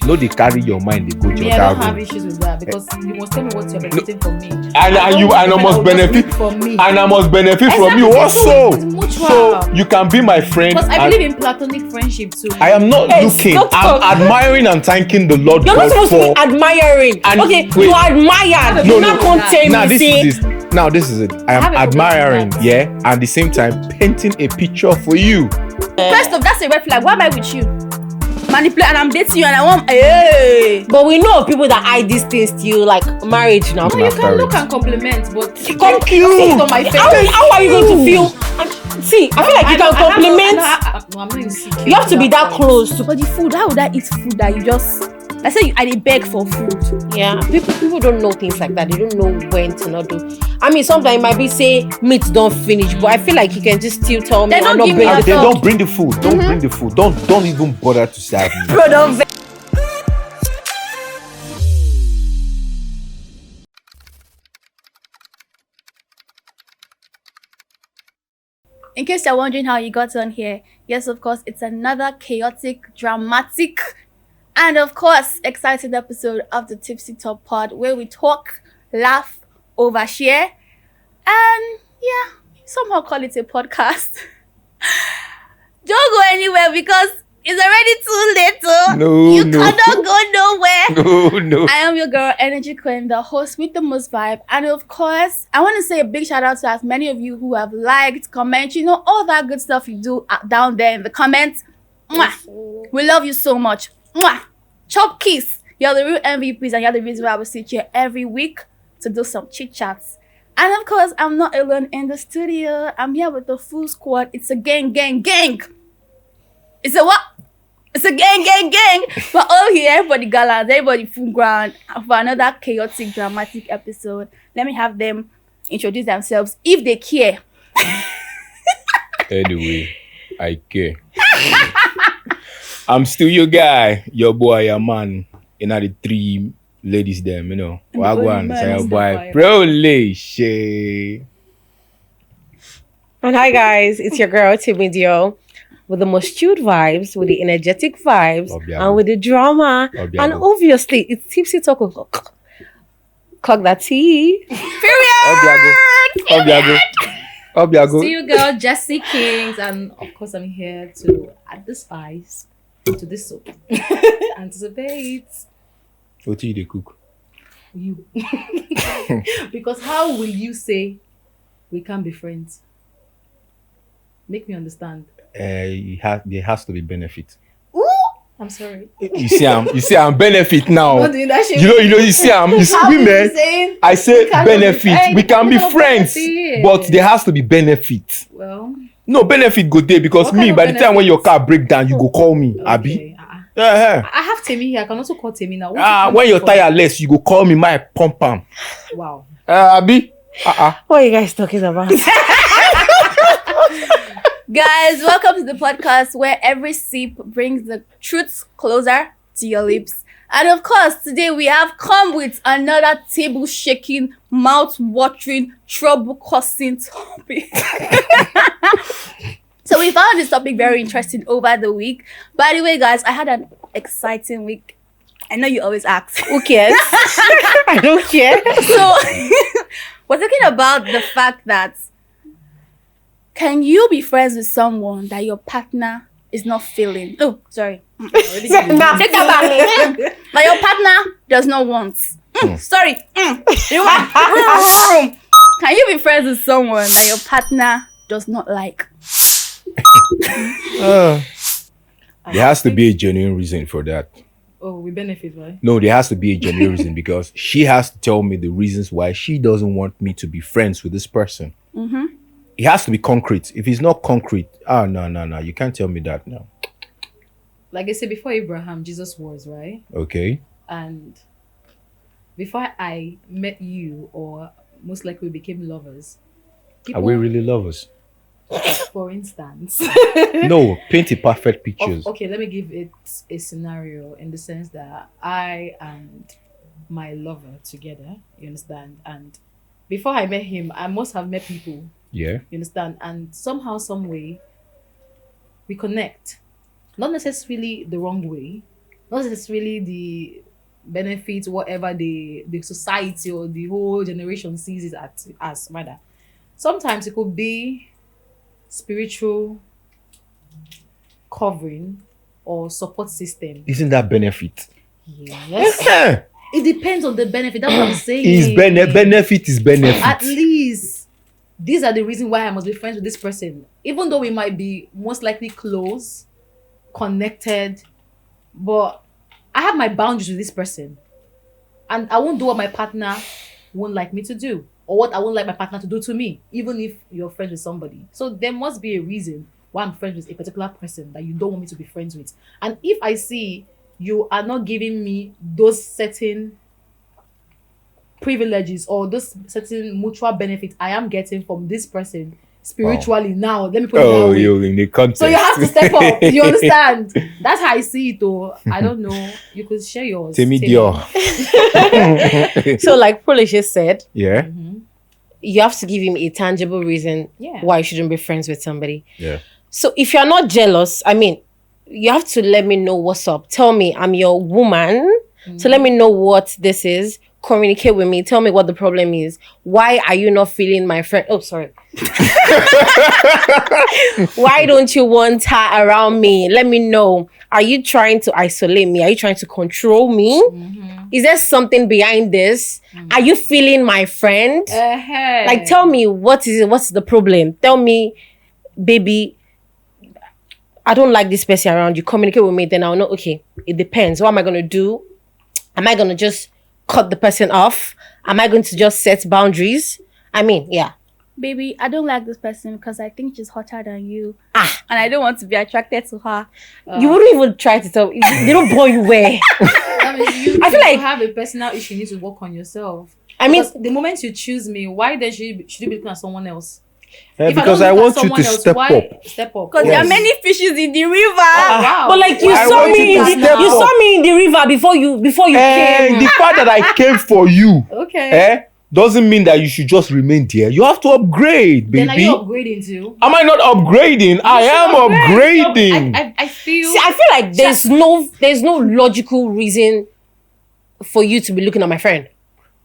No, they carry your mind, they go to Me, your I don't dad have room. issues with that because you must tell me what you're benefiting from me. And I must benefit from me. and I must benefit from you also. It's mutual. So you can be my friend. Because I believe in platonic friendship too. I am not looking. stop I'm talk. admiring and thanking the Lord You're not God supposed to be for. admiring. And Okay, wait. you admire. No, You no. not come tell Now me say. this is it. I have am a problem with admiring, that. yeah, and at the same time painting a picture for you. First off, that's a red flag. Why am I with you? Manipulate and I'm dating you and I want hey. But we know of people that hide these things to you, like marriage now. No, you After can look it. and compliment, but Thank you. it's on my face. How are you going to feel? See, I feel like you can compliment. No, I'm not insecure. You have to be that close to. But the food, how would I eat food that you just? I say I dey beg for food. Yeah, people don't know things like that. They don't know when to not do. I mean, sometimes it might be say meat don't finish, but I feel like you can just still tell me. They don't I'm not give me bringing a Then the dog. don't bring the food. Don't bring the food. Don't even bother to serve me. Bro, don't vex. In case you're wondering how you got on here, yes, of course, it's another chaotic, dramatic, and of course, exciting episode of the Tipsy Top Pod where we talk, laugh, overshare, and yeah, somehow call it a podcast. Don't go anywhere because it's already too late. You cannot go nowhere. No. I am your girl, Energy Queen, the host with the most vibe. And of course, I want to say a big shout out to as many of you who have liked, comment, all that good stuff you do down there in the comments. Mwah. We love you so much. Mwah. Chop kiss. You're the real MVPs and you're the reason why I will sit here every week to do some chit chats. And of course, I'm not alone in the studio. I'm here with the full squad. It's a gang. It's a what? It's a gang. We're all here for the gallant, everybody full ground for another chaotic, dramatic episode. Let me have them introduce themselves if they care. Anyway, I care. I'm still your guy, your boy, your man. You know the three ladies them, Wagwan, say your boy, Prole. And hi guys, it's your girl Timidio with the most chilled vibes, with the energetic vibes, and with the drama. And obviously, it's Tipsy Talk with Clock that tea. Obiago. See you, girl, Jessie Kings, and of course, I'm here to add the spice to this soup and to the debate. What do you cook? You, because how will you say we can't be friends? Make me understand. There has to be benefit. Ooh, I'm sorry. You see, I'm benefit now. Not doing that shit. You see, women. Saying I say we cannot benefit. We can be friends, benefit. but there has to be benefit. Well, No benefit go there because What me kind by of the time when your benefits? car break down, you go call me, Abi. okay. Yeah. I have Temi here. I can also call Temi now. When your tire less, you go call me my pump am. Wow. Abi. What are you guys talking about? Guys, welcome to the podcast where every sip brings the truth closer to your lips. And of course, today we have come with another table-shaking, mouth-watering, trouble-causing topic. So we found this topic very interesting over the week. By the way, guys, I had an exciting week. I know you always ask. Who cares? I don't care. So we're talking about the fact that can you be friends with someone that your partner is not feeling? Oh, sorry. Take that back. That your partner does not want. Sorry. Can you be friends with someone that your partner does not like? There has to be a genuine reason for that. Oh, we benefit, right? No, there has to be a genuine reason because she has to tell me the reasons why she doesn't want me to be friends with this person. Mm-hmm. It has to be concrete. If it's not concrete, no, you can't tell me that now. Like I said, before Abraham, Jesus was, right? Okay. And before I met you, or most likely we became lovers. Are we really lovers? For instance. No, paint a perfect pictures. Okay, let me give it a scenario in the sense that I and my lover together, you understand? And before I met him, I must have met people. Yeah. You understand? And somehow, some way, we connect. Not necessarily the wrong way, not necessarily the benefits, whatever the society or the whole generation sees it as rather. Sometimes it could be spiritual covering or support system. Isn't that benefit? Yes. It depends on the benefit. That's what I'm saying. Benefit is benefit. At least these are the reasons why I must be friends with this person. Even though we might be most likely close, connected, but I have my boundaries with this person. And I won't do what my partner won't like me to do, or what I won't like my partner to do to me, even if you're friends with somebody. So there must be a reason why I'm friends with a particular person that you don't want me to be friends with. And if I see you are not giving me those certain privileges or those certain mutual benefits I am getting from this person spiritually, now let me put it that way. You're in the context. So you have to step up. You understand? That's how I see it though. I don't know. You could share yours. Temi Dio. So like Polish said, Yeah. you have to give him a tangible reason Yeah. why you shouldn't be friends with somebody. Yeah. So if you're not jealous, I mean, you have to let me know what's up. Tell me I'm your woman. So let me know what this is. Communicate with me. Tell me what the problem is. Why are you not feeling my friend? Oh, sorry. Why don't you want her around me? Let me know. Are you trying to isolate me? Are you trying to control me? Is there something behind this? Are you feeling my friend? Like, tell me, what is it? What's the problem? Tell me, baby, I don't like this person around you. Communicate with me, then I'll know, okay, it depends. What am I going to do? Am I going to just cut the person off? Am I going to just set boundaries? I mean, yeah. Baby, I don't like this person because I think she's hotter than you. And I don't want to be attracted to her. You wouldn't even try to tell. They don't bore you where. That means you I feel like- have a personal issue. You need to work on yourself. I mean, Because the moment you choose me, why then should you be looking at someone else? Because don't I look at want you someone to else, step why up. Step up. Because there are many fishes in the river. Wow. but like you I saw want me, you to step you up. saw me in the river before you came. The fact that I came for you, Okay. doesn't mean that you should just remain there. You have to upgrade, baby. Then are you upgrading too? Am I not upgrading? I am upgrading. I feel. See, I feel like there's no logical reason for you to be looking at my friend.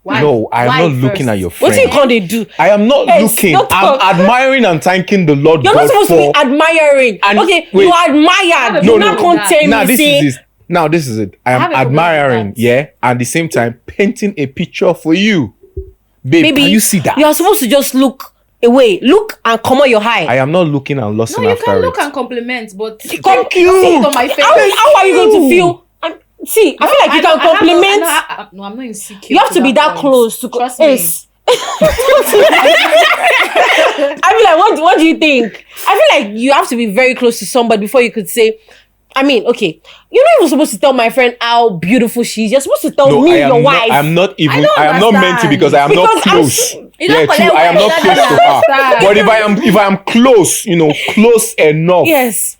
Why? No, I am Why not first? looking at your What friend. can they do? I am not Hey, looking. stop I'm talk. admiring and thanking the Lord You're God not supposed to for. be admiring. And Okay, wait. you admired. No, Do no, not no. contain Now me. this See? is it. Now this is it. I have am a problem with admiring, that. yeah, and at the same time painting a picture for you, babe. Baby, Can you see that? You're supposed to just look away. Look and come on your high. I am not looking and lusting No, you after can it. look and compliment, but Thank you. see it on my face. How are you going to feel? See, I feel like you can compliment. No, I'm not insecure. You have to be that close to Trust me. Yes. I mean, like, what do you think? I feel like you have to be very close to somebody before you could say. I mean, okay, you're not even supposed to tell my friend how beautiful she is. You're supposed to tell No, me, I am your not, wife. I'm not even. don't I am not meant to understand. because I am not Because I'm close. You Yeah, don't true. collect I am not what close you to don't her. But if I am close, close enough. Yes,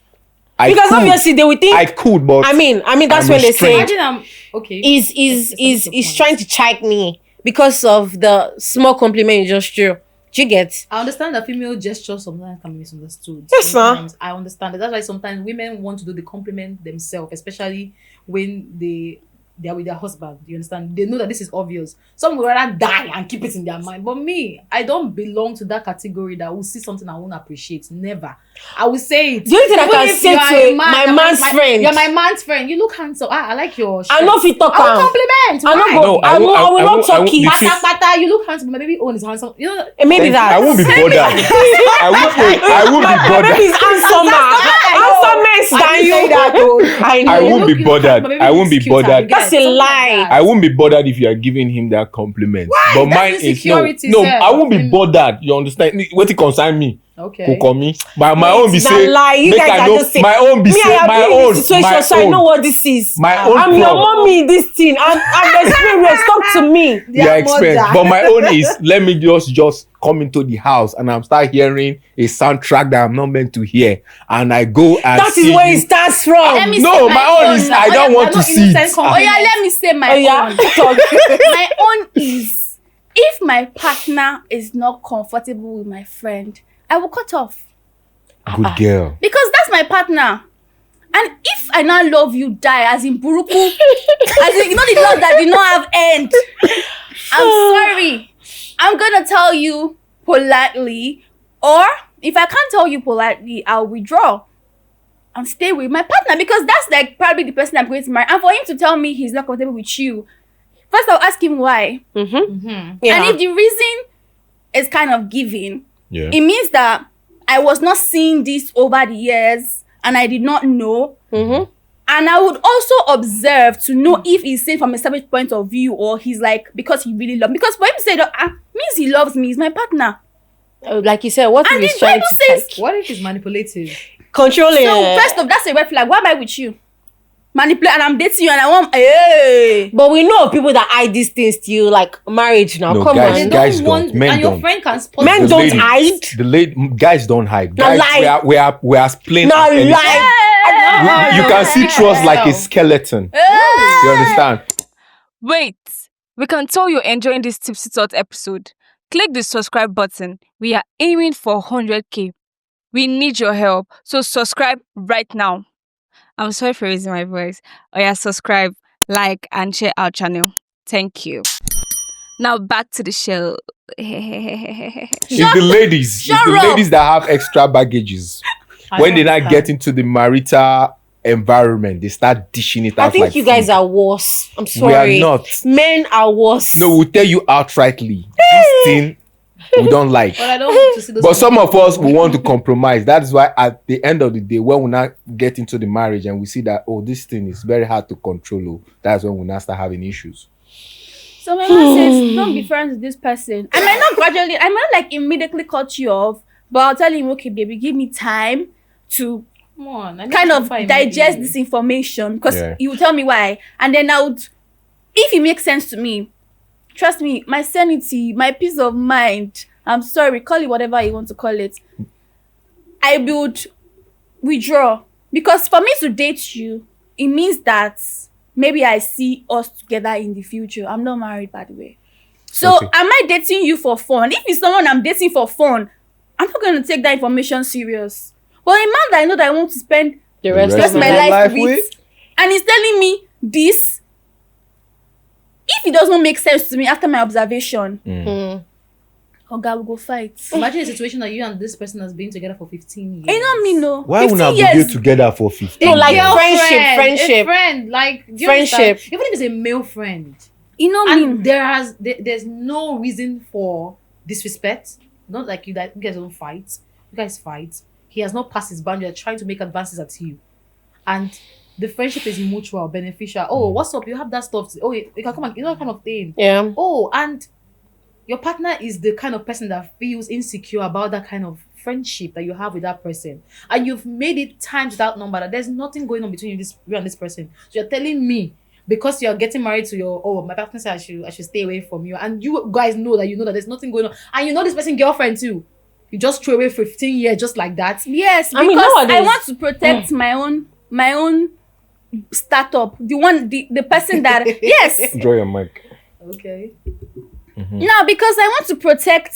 I because could. obviously they would think. I could, but I mean, that's I'm when they restrained. say Imagine I'm okay. is trying to check me because of the small compliment you just threw. Do you get? I understand that female gestures sometimes can be misunderstood. Yes, sir. Sometimes I understand that. That's why sometimes women want to do the compliment themselves, especially when they are with their husband. You understand? They know that this is obvious. Some would rather die and keep it in their mind. But me, I don't belong to that category that will see something I won't appreciate. Never. I will say it. The only thing I Even can if say you are to a man, my you're man's friend. You're my man's friend. You look handsome. I like your shirt. I know if you talk I will am. compliment. I Why? know go. No, I I won't- will I not won't- talk I won't- it. the Pata truth- pata, you look handsome. My baby own is handsome. You know. Maybe that. I won't be bothered. I won't My be bothered. baby is handsomer. Handsomeness than you. I know. I won't be look bothered. handsome, my baby I won't be looks cuter, bothered. you get That's a something like lie. that. I won't be bothered if you are giving him that compliment. Why? But That's mine is no. insecurity, No, sir. I won't be bothered. You understand? What it concern me? Okay. Who call me? But my Wait, own be it's say. a lie. You make guys I are know- just saying. My own be Me, say. I have My been in own. this situation, My so I know own. what this is. My own I'm your problem. mommy in this thing. I'm experienced. Talk to me. You are experienced. But my own is let me just come into the house and I'm start hearing a soundtrack that I'm not meant to hear, and I go and That is see where you. it starts from. Let me No, say my own is now. I don't want to see it. Oh yeah, let me say my Oh, yeah. own. My own is if my partner is not comfortable with my friend, I will cut off Good girl. because that's my partner. And if I now love you, die, as in buruku, as in, the love that did not have end. I'm sorry. I'm gonna tell you politely, or if I can't tell you politely, I'll withdraw and stay with my partner, because that's like probably the person I'm going to marry. And for him to tell me he's not comfortable with you, first I'll ask him why. Yeah. And if the reason is kind of given, Yeah. it means that I was not seeing this over the years and I did not know. And I would also observe to know if he's saying from a selfish point of view, or he's like, because he really loves me. Because for him to say that means he loves me, he's my partner. Like you said, what And if the he's trying Bible to says- like, What if he's manipulative? controlling? So first off, that's a red flag. Why am I with you? Manipulate, and I'm dating you, and I want, hey. But we know of people that hide these things to you, like marriage now. No, Come guys, on. guys don't. Men and your don't. friend can spot Men the don't lady. hide. Guys don't hide. No Guys, lie. we are plain. No as anything. lie. You can see trust like a skeleton. You understand? Wait, we can tell you're enjoying this Tipsy Thought episode. Click the subscribe button. We are aiming for 100k. We need your help, so subscribe right now. I'm sorry for raising my voice. Oh yeah, subscribe, like, and share our channel. Thank you. Now back to the show. It's the ladies. Shut It's the up. ladies that have extra baggages. When they not get into the marital environment, they start dishing it out. I think like you guys food. are worse. I'm We sorry. are not. Men are worse. No, we'll tell you outrightly. This thing we don't like. But I don't want to see those. But some of us we want to compromise. That's why at the end of the day, when we now get into the marriage and we see that this thing is very hard to control, that's when we now start having issues. So my man says, don't be friends with this person. I might not like immediately cut you off, but I'll tell him, okay, baby, give me time to Come on, I need kind to of find digest maybe. this information, because Yeah. you will tell me why. And then if it makes sense to me, trust me, my sanity, my peace of mind, I'm sorry, call it whatever you want to call it, I would withdraw. Because for me to date you, it means that maybe I see us together in the future. I'm not married, by the way. So Okay. am I dating you for fun? If it's someone I'm dating for fun, I'm not going to take that information serious. But a man that I know that I want to spend the rest rest of my my life. life with, and he's telling me this, if it doesn't make sense to me after my observation, oh God, we'll go fight. Imagine a situation that you and this person has been together for 15 years. You know me, no. Why would 15 not years. be together for 15 No, like years? friendship, friendship. A friend, like do you Friendship. understand? Even if it's a male friend, You know and me. there's no reason for disrespect. Not like you guys don't fight. You guys fight. He has not passed his boundary. They're trying to make advances at you, and the friendship is mutual, beneficial. Oh, what's up? You have that stuff. Oh, you can come and that kind of thing. Yeah. Oh, and your partner is the kind of person that feels insecure about that kind of friendship that you have with that person, and you've made it times without number that there's nothing going on between you and this person. So you're telling me because you're getting married to my partner said I should stay away from you, and you guys know that there's nothing going on, and you know this person girlfriend too. You just threw away 15 years just like that. Yes, because I mean, I nowadays- want to protect my own startup. The person that yes. Draw your mic. Okay. Now, because I want to protect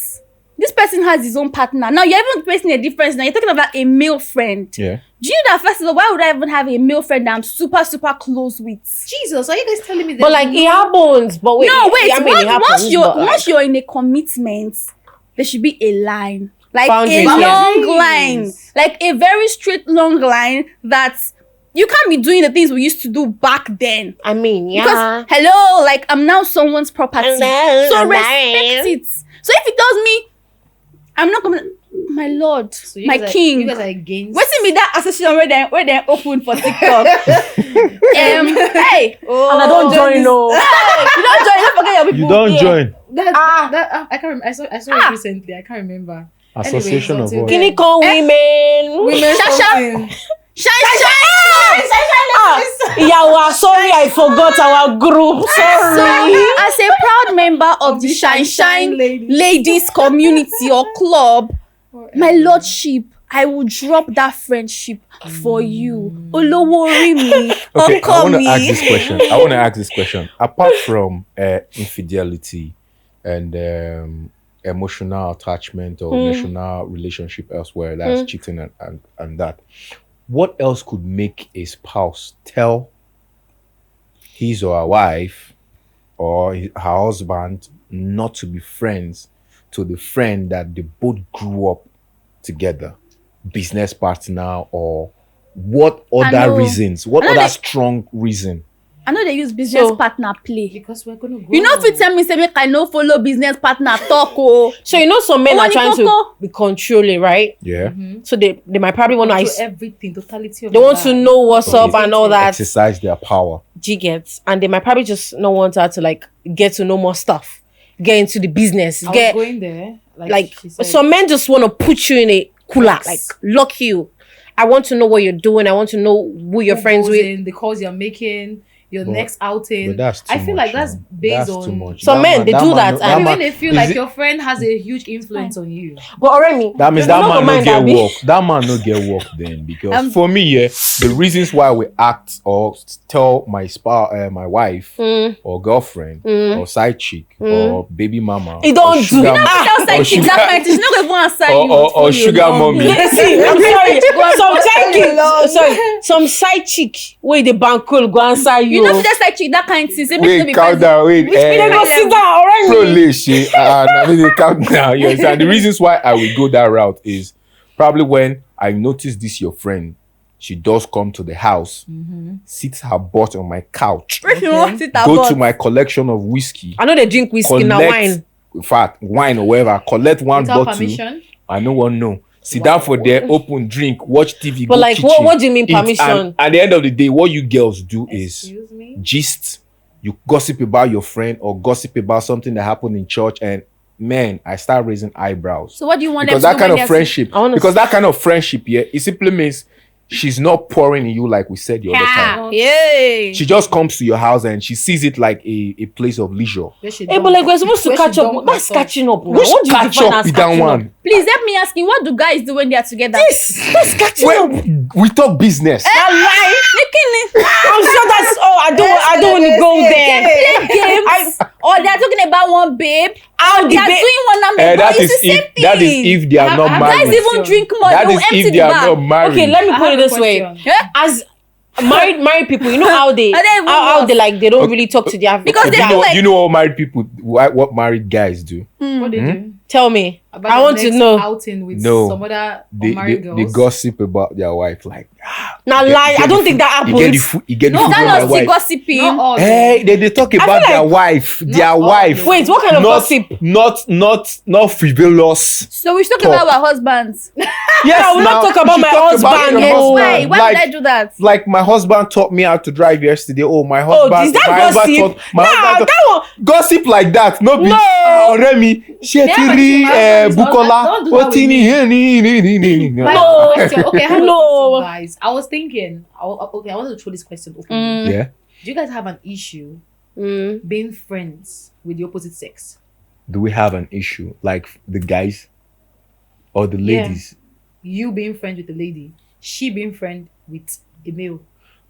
this person has his own partner. Now you're even facing a difference. Now you're talking about a male friend. Yeah. Do you know that first of all, why would I even have a male friend that I'm super, super close with? Jesus, are you guys telling me that? But like it happens. But wait. No, wait. I mean, it happens, but, like, Once you're in a commitment, there should be a line, like Boundaries, a yeah. long line, like a very straight long line that you can't be doing the things we used to do back then. I mean, yeah. Because hello, like I'm now someone's property, Hello, so I'm respect married. it. So if it does me, I'm not gonna. My lord, So you my guys king. you guys are against. What's in me that association where they open for TikTok? Hey, And I don't join. No. you don't join. Don't forget your people. You don't here. join. I can't remember. I saw it recently. I can't remember. Association of Anyways, what? Guinea corn women. Women Shasha. something. Shine. Yeah, well, sorry, I forgot our group. Sorry. As a proud member of the Shine ladies community or club, my lordship, I will drop that friendship for you. Olowori mi, Okay, I want to Okomi. ask this question. Apart from infidelity and emotional attachment or emotional relationship elsewhere, that's cheating and that. what else could make a spouse tell his or her wife or her husband not to be friends to the friend that they both grew up together, business partner, or what other reasons? What other strong reason? I know they use business partner play. Because we're gonna go. You know, if you tell me, say, make I no follow business partner talk. So you know, some men are trying to be controlling, right? Yeah. So they might probably want to everything, totality of they want to know what's up and all that. Exercise their power. Gets, and they might probably just not want her to like get to know more stuff, get into the business. I was going there. Like some men just want to put you in a cooler, like lock you. I want to know what you're doing. I want to know who you're friends with, the calls you're making. Your next outing. But that's too I feel much, like that's based on some men. They do that, and when they feel like your friend has a huge influence on you. But already, that means that man no get work. That man no get work then, because for me, the reasons why we act or tell my my wife or girlfriend or side chick or baby mama, it don't do. Tell side chick that kind. She's not going to answer you or sugar mommy. See, I'm sorry. Some side chick where the bank will go answer you. You know, just like chick, that kind of thing. Wait, calm down. Wait, they go sit down already. Calm down. You understand? The reasons why I will go that route is probably when I notice this your friend, she does come to the house, sits her butt on my couch, go to my collection of whiskey. I know they drink whiskey now, wine. In fact, wine or whatever. Collect one bottle. Permission? I no one know. Sit down for there, open, drink, watch TV. But go like, kitchen, what do you mean eat, permission? and at the end of the day, what you girls do is gist. You gossip about your friend or gossip about something that happened in church, and man, I start raising eyebrows. So what do you want? Because that kind of friendship, it simply means she's not pouring in you like we said the other time. Yay! She just comes to your house and she sees it like a place of leisure. Hey, but like we're supposed to catch up. That's catching up. Which what do you catch define up as with that catching one? up? Please help me ask you, what do guys do when they are together? That's catching up. We talk business. I'm sure that's. Oh, I don't want to go there. Play games. Or they're talking about one babe. They are doing one number. That is if they are not married. Guys even drink more. That They is will empty if the they are bag. not married. Okay, let me put it this way. Yeah? As married people, you know how they like they don't really talk to their Because they you know what married people, what married guys do? What they do? Tell me. About I want to know. Outing with some other unmarried girls. They gossip about their wife like. Now lie. I don't think that happens. You get the food That's from my not wife. gossiping. Not all. Hey, they talk about their wife. Their wife. Wait, what kind of gossip? Not frivolous. So we should talk about our husbands. Yes, I will not talk about my husband. Why would I do that? Like my husband taught me how to drive yesterday. Oh, my husband. Is that gossip? That one. Gossip like that. No. Remy. Shekiri. Bukola. Otini. No. Okay, I have a question, guys. I was thinking. I wanted to throw this question open. Yeah. Do you guys have an issue being friends with the opposite sex? Do we have an issue like the guys or the ladies? You being friends with a lady, she being friend with a male.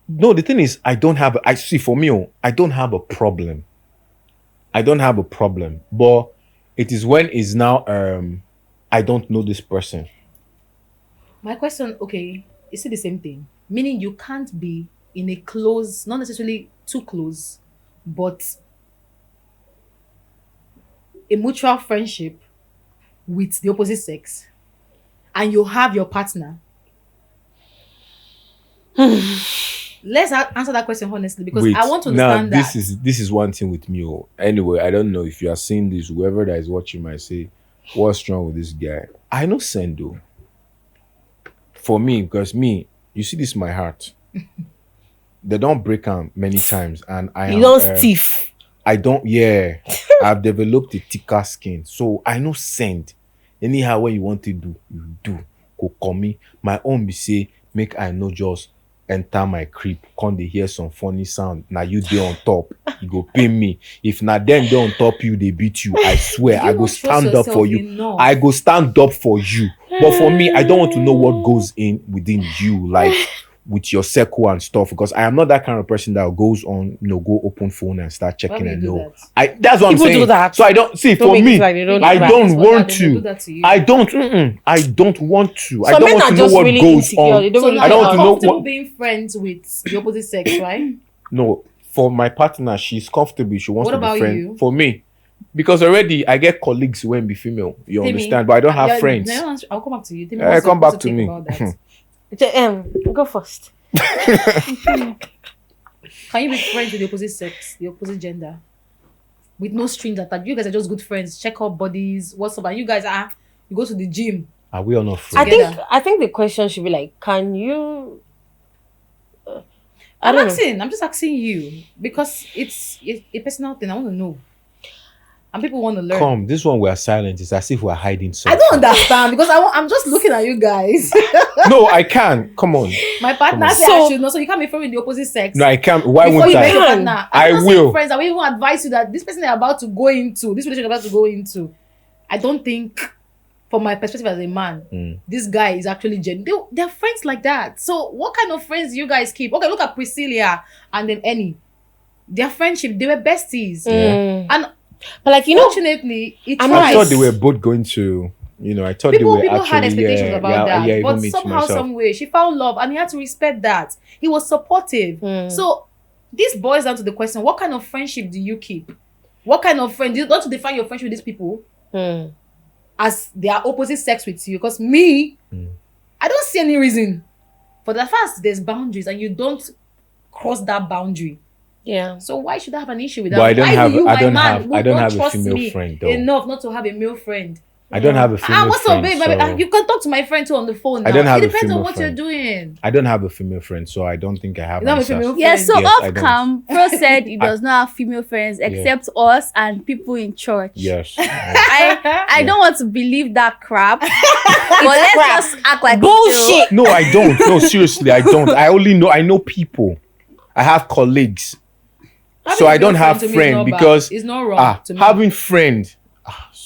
No, the thing is, I don't have a problem. But it is when it's now I don't know this person. My question, okay, is it the same thing? Meaning you can't be in a close, not necessarily too close, but a mutual friendship with the opposite sex, and you have your partner. Let's answer that question honestly, because I want to understand that. This is one thing with me. Anyway, I don't know if you are seeing this. Whoever that is watching might say, "What's wrong with this guy?" I know Sendo. For me, because you see this my heart. They don't break out many times, and you don't stiff. I don't. Yeah, I've developed a thicker skin, so I know send. Anyhow, when you want to do, you do. Go call me. My own be say, make I know just enter my crib. Come they hear some funny sound. Now you dey on top. You go pay me. If not them they on top you, they beat you. I swear, I go stand up for you. Enough. I go stand up for you. But for me, I don't want to know what goes in within you. Like with your circle and stuff, because I am not that kind of person that goes on, go open phone and start Why checking would and you do know. that? That's what People I'm saying. do that. So I don't see Don't for make me. it like they don't do I that. don't That's what want they do to. that to you. I don't. I don't want to. I Some don't men want are to know just what really goes insecure. on. They don't So really now I don't you're want to know comfortable what- being friends with the opposite sex, right? No, for my partner, she's comfortable. She wants What to be about friend. you? For me, because already I get colleagues who be female. You Tell me, understand? But I don't have yeah, friends. no, I'll come back to you. Tell me, Eh, what's come your back to take me. about that? Go first. Can you be friends with the opposite sex, the opposite gender, with no strings attached? You guys are just good friends. Check up bodies. What's up? And you guys you go to the gym. Are we all not I friends? think the question should be like, can you? I don't know. I'm just asking you because it's a personal thing. I want to know, and people want to learn. Come, this one we are silent. It's as if we're hiding I something. don't understand because I'm just looking at you guys. No, I can. Come on. My partner Come said I should know, so you can't be friends with the opposite sex. No, I can't. Why Before won't you I? make your can. partner, I I'm not will. saying friends. I will even advise you that this person you're about to go into, this relationship you're about to go into, I don't think, from my perspective as a man, this guy is actually genuine. They're friends like that. So what kind of friends do you guys keep? Okay, look at Priscilla and then Annie. Their friendship, they were besties. And But like fortunately, it I'm I not- thought they were both going to. I thought people they were people actually. had expectations about that, even but me to somehow, myself. some way, she found love, and he had to respect that. He was supportive. So this boils down to the question: what kind of friendship do you keep? What kind of friend? Do you want to define your friendship with these people as they are opposite sex with you? Because me, I don't see any reason. For the first, there's boundaries, and you don't cross that boundary. Yeah. So why should I have an issue with that? But I don't Why have- do you, I my don't man, have- who I don't have a trust female me friend, though. enough not to have a male friend? I don't have a female What's friend. up, babe? Babe, So you can talk to my friend too on the phone now. I don't have It a depends on female what friend. you're doing. I don't have a female friend, so I don't think I have You don't have a answers. female Yeah, friend? so Yes, I off don't. cam, Pro said he does not have female friends except us and people in church. Yes. I don't want to believe that crap. But let's just act like Bullshit. No, I don't. No, seriously, I don't. I know people. I have colleagues. Having So a I don't girlfriend have to me is friend not bad. because it's not wrong to me. having friend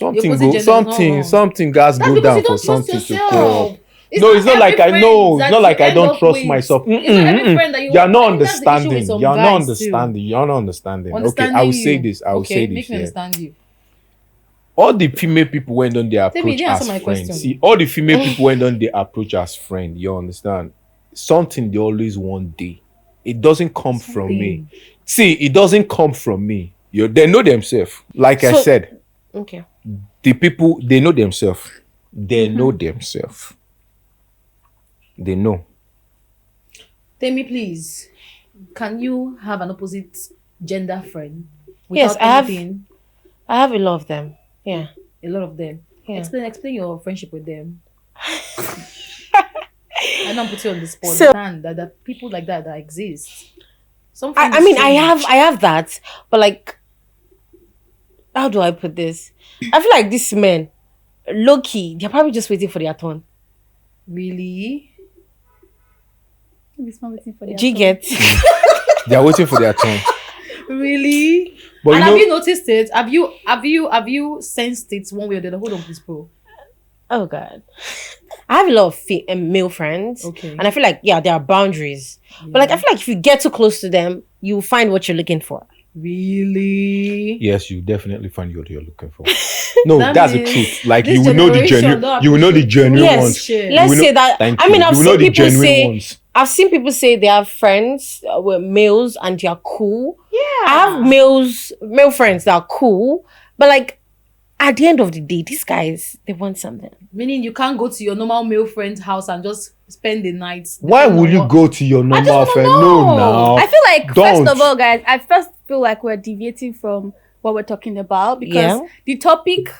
opposite gender is not wrong. something guys That's go because down you for don't trust something to yourself. go. No, it's not every like I friend know. It's that not you like I end don't up trust with. myself. It's not every friend that you You're want. not I think that's the issue with understanding. some You're not guys, too. understanding. You're not understanding. Okay, I Understanding will say you. this. I will Okay, say make this. me Yeah. understand you. All the female people went on their Tell me, you approach didn't answer as my friends. question. See, all the female people went on their approach as friend. You understand? Something they always want day. It doesn't come from me. See, it doesn't come from me. They know themselves. Like I So- said, Okay. the people they know themselves. They know themselves. They know. Tell me, please, can you have an opposite gender friend? Yes, Without I have. anything? I have a lot of them. Yeah. A lot of them. Yeah. Explain your friendship with them. I don't put you on the spot. So- Understand that there are people like that exist. Some friends I mean, I change. have that, but like, how do I put this? I feel like these men, low key, they're probably just waiting for their turn. Really. Do you get? They are waiting for their turn. Really? But And you know, have you noticed it? Have you sensed it one way or the other? Hold on, please, bro. Oh God, I have a lot of male friends, Okay. and I feel like there are boundaries. But like, I feel like if you get too close to them, you find what you're looking for. Really? yes, you definitely find what you're looking for. No, That that's the means truth. Like this you will know the generation genuine. don't You will know the appreciate genuine Yes. ones. Shit. Let's You will say know- that. Thank I you. mean, You I've will know seen the people genuine say. ones. I've seen people say they have friends with males and they are cool. Yeah. I have male friends that are cool, but like at the end of the day, these guys they want something. Meaning you can't go to your normal male friend's house and just spend the night. Why depending will on you what- go to your normal wanna friend? know. No, now. I feel like Don't. first of all, guys, I first feel like we're deviating from what we're talking about because Yeah. the topic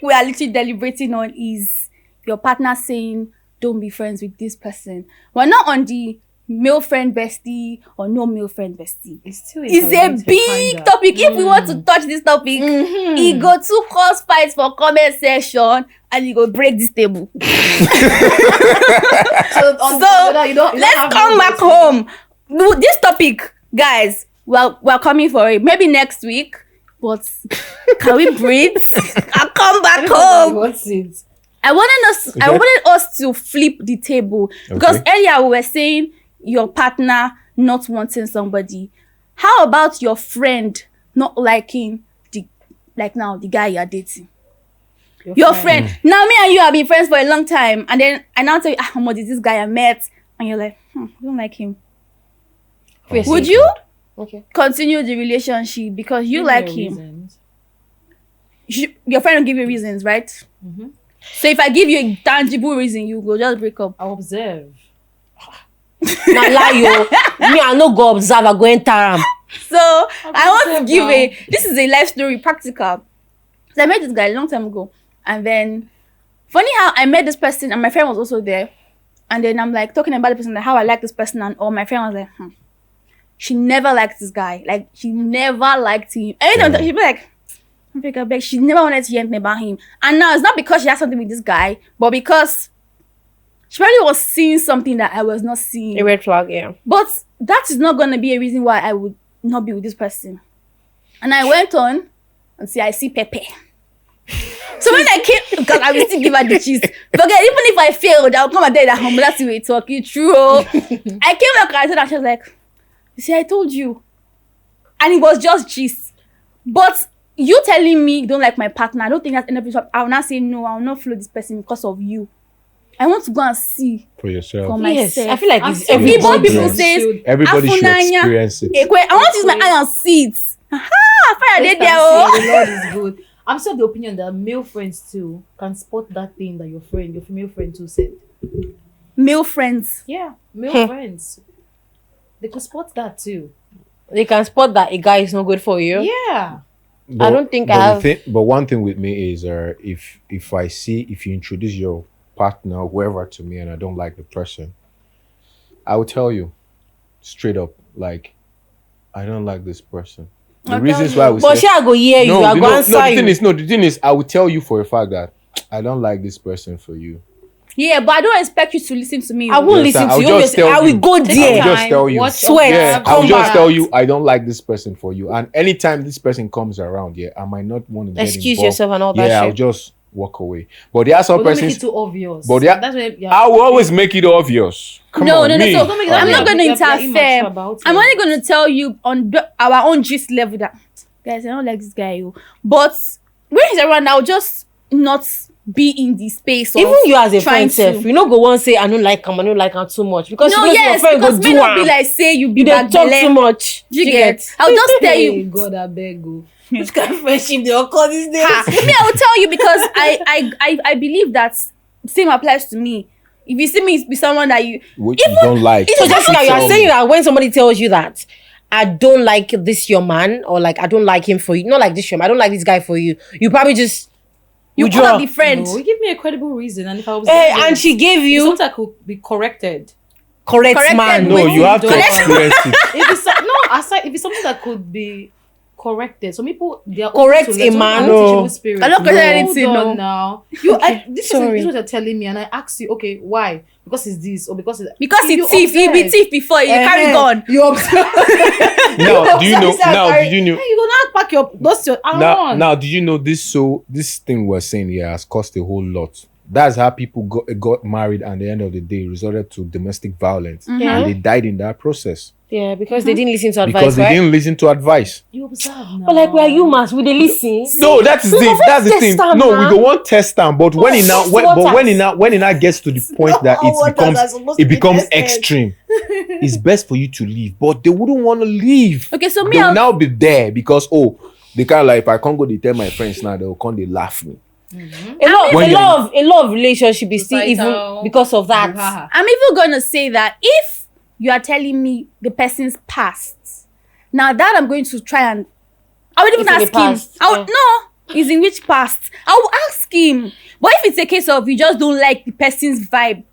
we are literally deliberating on is your partner saying don't be friends with this person. We're not on the male friend bestie or no male friend bestie. It's still It's a intelligent, big kinda. topic. If we want to touch this topic, he go to cause fights for comment section and he go break this table. So you don't let's have come no back bestie. home. No, this topic, guys, we're coming for it. Maybe next week, but can we breathe and come back Everybody home? wants it. I wanted us to flip the table because earlier we were saying your partner not wanting somebody. How about your friend not liking the guy you're dating? Your friend. Now me and you have been friends for a long time, and then I now tell you, what is this guy I met? And you're like, I don't like him. Would you continue the relationship because you like him? Your friend will give you reasons, right? Mm-hmm. So if I give you a tangible reason, you go just break up. I'll observe. Now lie yo. Me, I no go observe, I go enter am. So I want to give this is a life story, practical. So I met this guy a long time ago. And then funny how I met this person and my friend was also there. And then I'm like talking about the person, like how I like this person and all. My friend was like, she never liked this guy. Like she never liked him. Anytime she'd be like, she never wanted to hear anything about him. And now it's not because she has something with this guy, but because she probably was seeing something that I was not seeing. A red flag, yeah. But that is not gonna be a reason why I would not be with this person. And I went on and I see Pepe. So when I came, because I will still give her the cheese. Forget, even if I failed, I'll come and tell you that that's the way it's talking. True. I came back and I said, and she was like, you see, I told you. And it was just cheese. But you telling me you don't like my partner, I don't think that's enough. I will not say no, I will not follow this person because of you. I want to go and see for yourself. For myself. I feel like it's everybody people say everybody should experience it. I want to use my eye and see it. Fire there. The Lord is good. I'm still of the opinion that male friends too can spot that thing that your female friend too said. Male friends? Yeah, male friends. They can spot that too. They can spot that a guy is not good for you. Yeah. But, I don't think I have. But one thing with me is, if you introduce your partner or whoever to me and I don't like the person, I will tell you straight up, like, I don't like this person. The reasons why I would say, I go hear you. I go answer you. The thing is, I will tell you for a fact that I don't like this person for you. Yeah, but I don't expect you to listen to me. I won't listen to you. I will go there. I will just tell you. Sweat. Yeah, I will just tell you I don't like this person for you. And anytime this person comes around, I might not want to get excuse involved. yourself and all that shit. Yeah, I'll just walk away. But there are some persons. Don't make it too obvious. But I will always make it obvious. No. So I'm not going to interfere. I'm only going to tell you on our own gist level that, guys, I don't like this guy. But when he's around, I'll just not be in the space. Even you as a friend, self, you know, go on say I don't like him too much because your friend go do not be like say you be talk too much. You get? I'll just tell you. God, I beg you. Which kind of friendship they all call these days? Me, I will tell you because I believe that same applies to me. If you see me be someone that you don't like, so Jessica, you are saying that when somebody tells you that I don't like this your man, or like I don't like him for you, not like this your man, I don't like this guy for you, you probably just you cannot be friends. No, give me a credible reason, and if I was and she gave you something that could be corrected man. No, you have to experience it. If it's something that could be corrected, some people they are correct a man. No, I'm not correcting anything. No, now this is what you're telling me, and I ask you, okay, why? Because it's this, or because it's thief. You be thief before you carry gun. You observe. Now, do you know? Hey, you gonna pack your now, do you know this? So this thing we're saying here has cost a whole lot. That's how people got married, and at the end of the day resorted to domestic violence, and they died in that process. Yeah, because they didn't listen to advice. Because they didn't listen to advice. You observe now. But like, we are humans, we they listen. No, that's the thing. That's the thing. No, we go one test time, but when it now gets to the point that it becomes extreme, it's best for you to leave. But they wouldn't want to leave. Okay, so they will now be there because they kind of like, if I can't go, they tell my friends now, they'll come, they laugh me. Mm-hmm. A lot of relationship is still even because of that. I'm even gonna say that if you are telling me the person's past, now that I'm going to try and I would even ask him. No, is in which past? I will ask him. But if it's a case of you just don't like the person's vibe,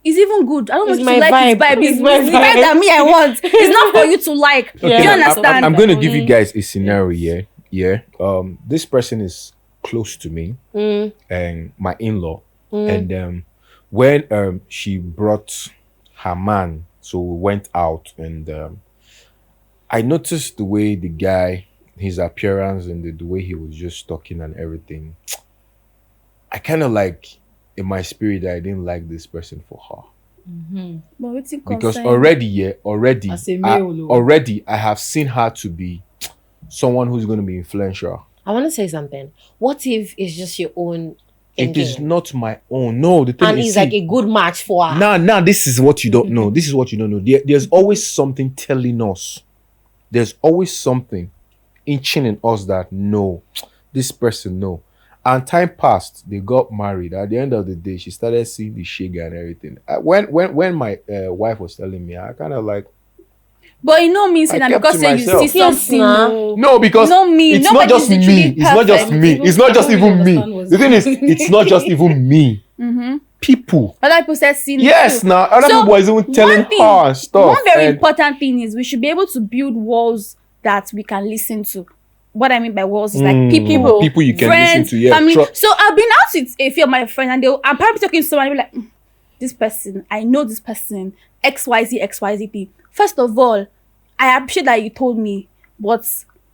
it's even good. I don't want you to like his vibe. It's the vibe that me I want. It's not for you to like. Okay, you understand? I'm going to give you guys a scenario. Yeah. This person is close to me and my in-law, and when she brought her man, so we went out, and I noticed the way the guy, his appearance and the way he was just talking and everything. I kind of like in my spirit that I didn't like this person for her. But wetin Because concern already, As a male, oh. already I have seen her to be someone who's going to be influential. I want to say something. What if it's just your own It is thinking? not my own. No, the thing And is, he's see, like a good match for her. now, this is what you don't know. This is what you don't know. There's always something telling us. There's always something inching in us that no, this person no. And time passed. They got married. At the end of the day, she started seeing the shigga and everything. When my wife was telling me, I kind of like, but you know me say I na kept because to say you myself. see Yes, something. nah. Oh. no, because No, me. it's not Nobody's just me. literally It's not just perfect. me. Even- It's not just I don't even really me. understand what's The thing is, happening. it's not just even me. People. Other people say seen it Yes, too. now other So, people is even telling one thing- her and stuff. One very and important thing is we should be able to build walls that we can listen to. What I mean by walls is like people you can friends, listen to. Yeah, family. So I've been out with a few of my friends, and I'm probably talking to someone and be like, this person, I know this person, XYZ thing. First of all, I appreciate that you told me, but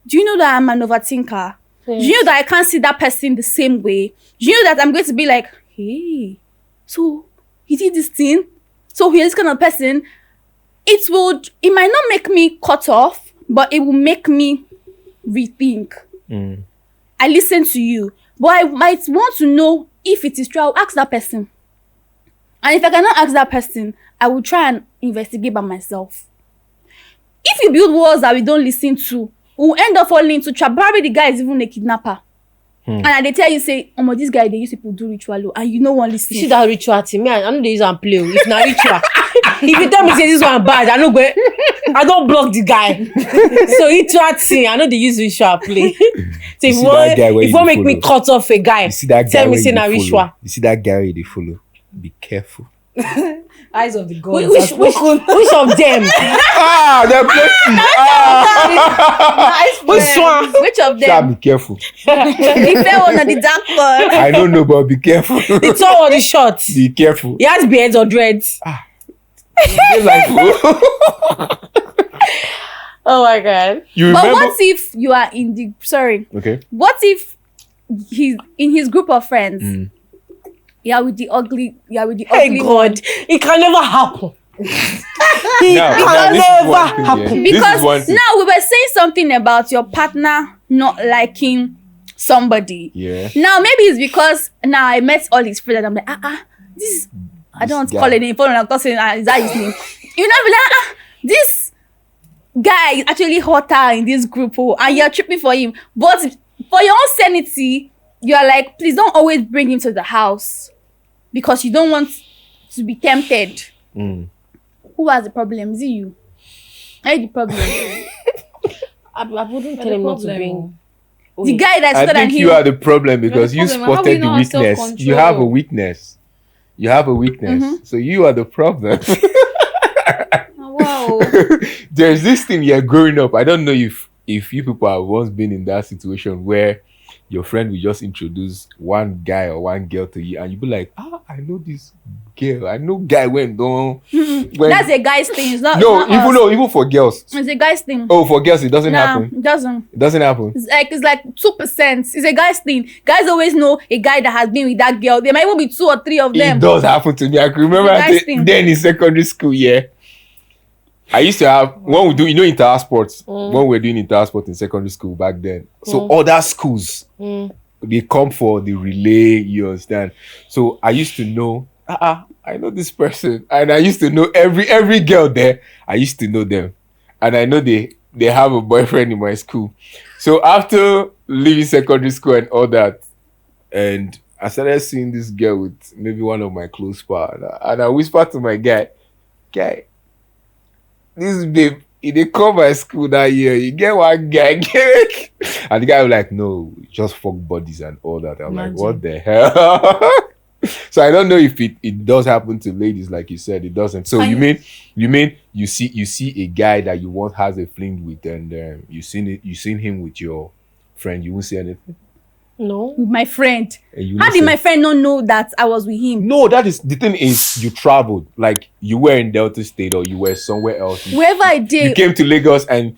do you know that I'm an overthinker? Do you know that I can't see that person the same way? Do you know that I'm going to be like, hey, so he did this thing? So he's this kind of person. It might not make me cut off, but it will make me rethink. I listen to you, but I might want to know if it is true. I'll ask that person. And if I cannot ask that person, I will try and investigate by myself. If you build walls that we don't listen to, we'll end up falling into trap. Probably the guy is even a kidnapper. And they tell you, say, oh, this guy, they use people do ritual, and you know one listen. You see that ritual thing? Me, I know they use and play. If not ritual, if you tell me say this one bad, I don't block the guy. So ritual thing, I know they use ritual play. So if see you that guy where if you you want make follow? me cut off a guy, you see that guy tell me where say you na dey ritual. follow. You see that guy where they follow. Be careful. Eyes of the gods. Which of them? They're plenty. Which one? Which of Shall them? be careful. If they one of the dark one. I don't know, but be careful. The tall or the short? Be careful. He has beards or dreads. Be like, Oh my god. you But remember? what if you are in the Okay. What if he's in his group of friends? Yeah, with the ugly. Yeah, with the Hey ugly God, it can never happen. Now, this is one thing, yeah. This is Because one thing. now we were saying something about your partner not liking somebody. Yeah. Now maybe it's because now I met all his friends and I'm like, this I don't want to guy. call it name, phone, I'm saying is that his name? You know, be like, this guy is actually hotter in this group, and you're tripping for him. But for your own sanity, you're like, please don't always bring him to the house because you don't want to be tempted. Who has the problem? Is it you? Are you the problem? I wouldn't tell him not to bring. The guy that's I better than think him. you are the problem because you You're the problem. How spotted we the not have weakness. self-control? You have a weakness. You have a weakness. So you are the problem. Wow. There's this thing you're growing up. I don't know if you people have once been in that situation where your friend will just introduce one guy or one girl to you and you be like, I know this girl. I know guy when don't when That's a guy's thing. It's not. no, it's not us. even for girls. It's a guy's thing. Oh, for girls it doesn't Nah, happen. it doesn't. It doesn't happen. It's like 2%. It's a guy's thing. Guys always know a guy that has been with that girl. There might even be 2 or 3 of them. It does happen to me. I can remember It's a guy's thing. then in secondary school, yeah. I used to have when we do, inter sports. When we were doing inter sport in secondary school back then. So other schools they come for the relay, you understand? So I used to know, I know this person, and I used to know every girl there. I used to know them, and I know they have a boyfriend in my school. So after leaving secondary school and all that, and I started seeing this girl with maybe one of my close pals, and I whispered to my guy, this babe, if they come my school that year, you get one guy, and the guy was like, no, just fuck bodies and all that. I'm like, what the hell? So I don't know if it does happen to ladies, like you said, it doesn't. So you mean you see a guy that you once has a fling with, and you seen him with your friend, you won't say anything. No. With my friend. And you How did listen. my friend not know that I was with him? No, that is the thing. Is you traveled, like you were in Delta State or you were somewhere else. Wherever I You did. came to Lagos and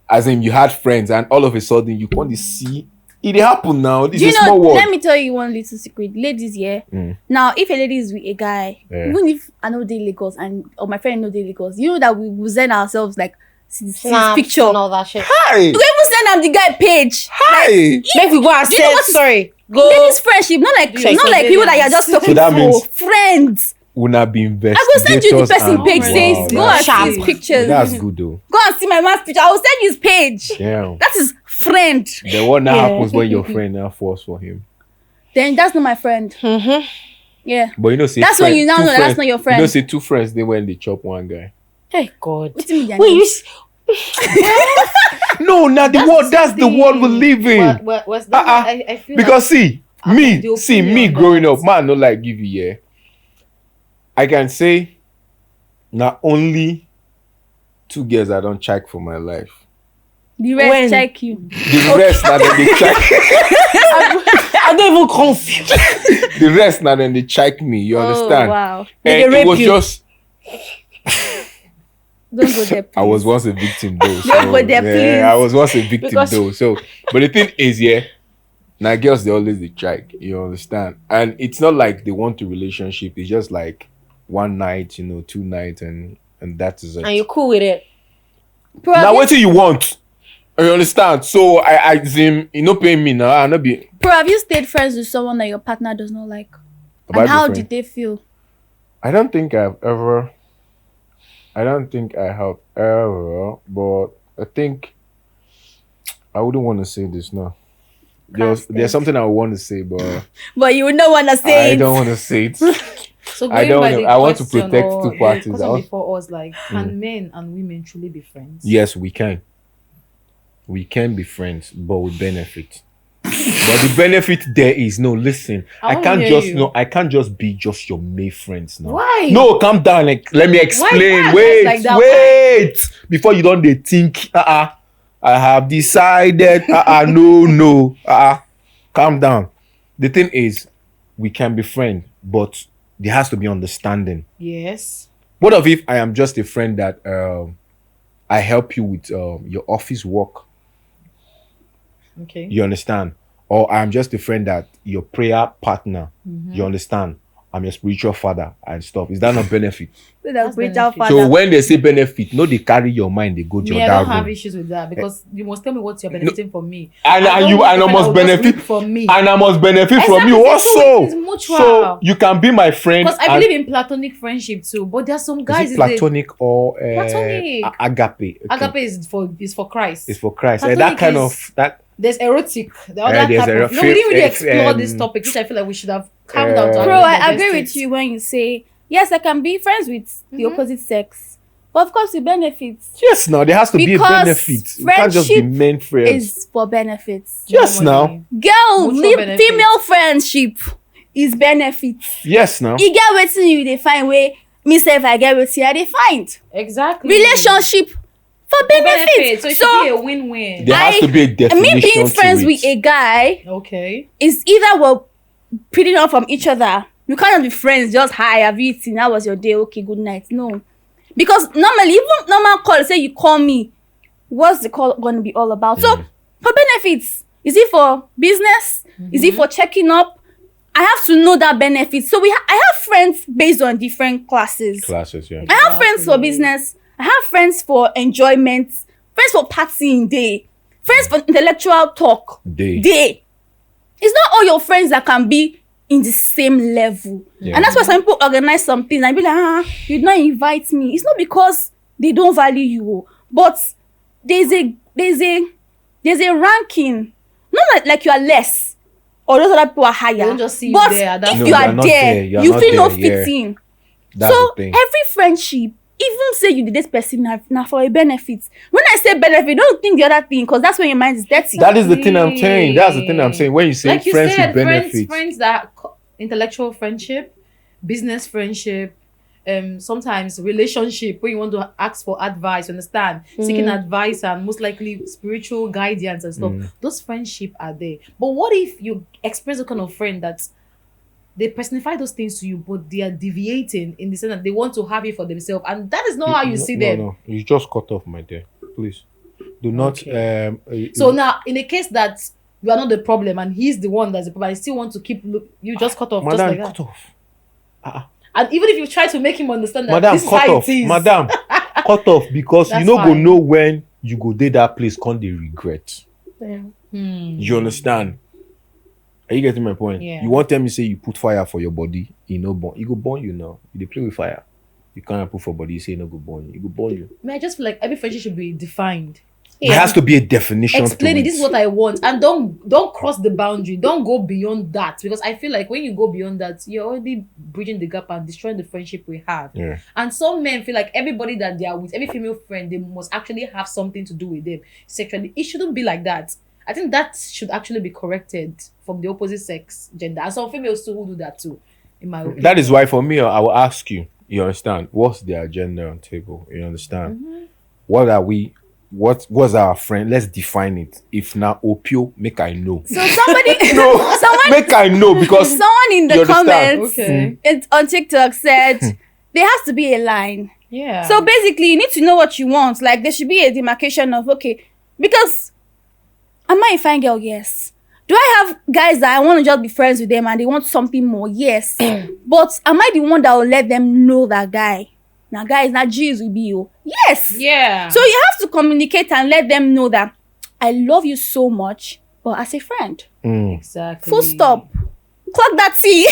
as in you had friends, and all of a sudden you want to see It happened now. It's Do a you small know? world. Let me tell you one little secret, ladies. Yeah. Now, if a lady is with a guy, Yeah. even if I know they Lagos or my friend know they Lagos, you know that we will send ourselves like his Snaps picture. and all that shit. Hi. We even send them the guy page. Hi. Make we go and you know say what is- sorry. Go. Ladies friendship, not like your people that you're just talking So that to. means- Friends. Una be I go send you the investigators person and- page. Wow, Says go and that's see his good. pictures. That's good though. Go and see my man's picture. I will send you his page. Yeah. That is friend. The one that Yeah. happens when your friend now falls for him. Then that's not my friend. Yeah. But you know, say That's when friend- you now two know that's friends- not your friend. You know, say two friends they when they chop one guy. Hey God. What's in media Wait, you names? No, now the world. That's the world we live in. I feel Because see the me opinion growing that- up, man, no like give you yeah. I can say not only 2 girls I don't check for my life. The rest When? check you. The rest now then they check. I don't even confused. The rest now then they check me. You understand? Oh, wow. They And it rape was you. just Don't go there, please. I was once a victim though. So, Don't go there, please. I was once a victim Because- though. So, but the thing is, yeah, now girls they always they check. You understand? And it's not like they want a relationship. It's just like one night, 2 nights, and that is it. And you're cool with it. Bro, Now have what do you want? You understand? So I him, you know, paying me now. I not be. have you stayed friends with someone that your partner does not like? About And how the did they feel? I don't think I have ever, but I think I wouldn't want to say this now. There's something I want to say, but But you would not want to say I it. don't want to say it. So I going don't by know. the I want to question protect or two the parties. question I want- before us, like, can men and women truly be friends? Yes, we can. We can be friends, but with benefit. But the benefit there is no. Listen, I I wanna can't hear just you. I can't just be just your male friends now. Why? No, calm down. Like, let me explain. Why Wait, like that? wait. Before you don't they think. I have decided. No. Calm down. The thing is, we can be friends, but there has to be understanding. Yes. What if I am just a friend that I help you with your office work? Okay. You understand? Or I'm just a friend that your prayer partner. You understand? I'm your spiritual father and stuff. Is that not benefit? So That's that's great benefit. father. So when they say benefit, no, they carry your mind, they go to Me, your I don't dad have room. issues with that because you must tell me what you're benefiting from me. And I don't you want and I the friend must that will just benefit reap from me. and I must benefit from you Exactly, so also. it is mutual. So you can be my friend. Because I and- believe in platonic friendship too, but there are some guys. is it platonic or Platonic. agape? Okay. Agape is for Christ. It's for Christ. Platonic That kind is- of that. There's erotic. The other there's type of. No, we didn't really explore this topic, which I feel like we should have calmed down. To Bro, actually I agree digest with it. you when you say yes, I can be friends with the opposite sex, but of course, the benefits Yes, now there has to be a Because benefit. You can't just be friendship men friends. is for benefits. Yes, now. Girl, Mutual benefits. female friendship is benefits. Yes, now. You get wetin you dey find wey me sef I get wetin I dey find. Exactly. Relationship for benefits. So it should be a win-win. There has to be a definition me being to friends it. with a guy Okay. is either we're pretty off from each other. You can't be friends, just hi, have you eaten? How was your day? Okay, good night. No. Because normally, even normal call, say you call me, what's the call going to be all about? So, for benefits, is it for business? Is it for checking up? I have to know that benefit. So, I have friends based on different classes. Classes, yeah. I have friends for business. I have friends for enjoyment. Friends for partying day. Friends for intellectual talk day. It's not all your friends that can be in the same level. Yeah. And that's why some people organize some things and be like, you did not invite me. It's not because they don't value you, but there's a ranking. Not like you are less or those other people are higher. They don't just see you but there, that's if No, you you are are not there, there. You are you not feel no there, fit yeah. in. That's So the thing. every friendship, even say you did this person now for a benefit. When I say benefit, don't think the other thing because that's when your mind is dirty. That is the thing I'm saying. That's the thing I'm saying. When you say Like you friends said, with benefits, friends that intellectual friendship, business friendship, sometimes relationship where you want to ask for advice, you understand, seeking advice and most likely spiritual guidance and stuff. Those friendship are there. But what if you experience a kind of friend that they personify those things to you, but they are deviating in the sense that they want to have it for themselves, and that is not how you see them. No, you just cut off my dear. Please do not. So now, in the case that you are not the problem and he's the one that's the problem, I still want to keep you just cut off just Madam, like that. cut off. And even if you try to make him understand that Madam, this is cut how off. it is. Madam, cut off because you That's no go fine. know when you go dey that place, can't they regret? Yeah. You understand? Are you getting my point? Yeah. You want tell me say you put fire for your body, you no burn. You go burn you now. You dey play with fire. You can't put for body, you say no go burn you. You go burn you. I mean, I just feel like every friendship should be defined. There has to be a definition Explain to it. This is what I want, and don't cross the boundary. Don't go beyond that, because I feel like when you go beyond that, you're already bridging the gap and destroying the friendship we have. Yeah. And some men feel like everybody that they are with, every female friend, they must actually have something to do with them sexually. It shouldn't be like that. I think that should actually be corrected from the opposite sex gender, and some females too who do that too. In my opinion, That is why for me, I will ask you, you understand, what's the agenda on table? You understand? What are we? What was our friend? Let's define it. If now Opio, make I know. So somebody, No, someone, make I know because someone in you the understand? comments Okay. on TikTok said there has to be a line. yeah. So basically, you need to know what you want. Like there should be a demarcation of okay, because am I a fine girl? Yes. Do I have guys that I want to just be friends with them and they want something more? Yes. But am I the one that will let them know that guy? Now, guys, not G's will be you. Yes. yeah. So you have to communicate and let them know that I love you so much, but as a friend. exactly. Full stop. Clock that T.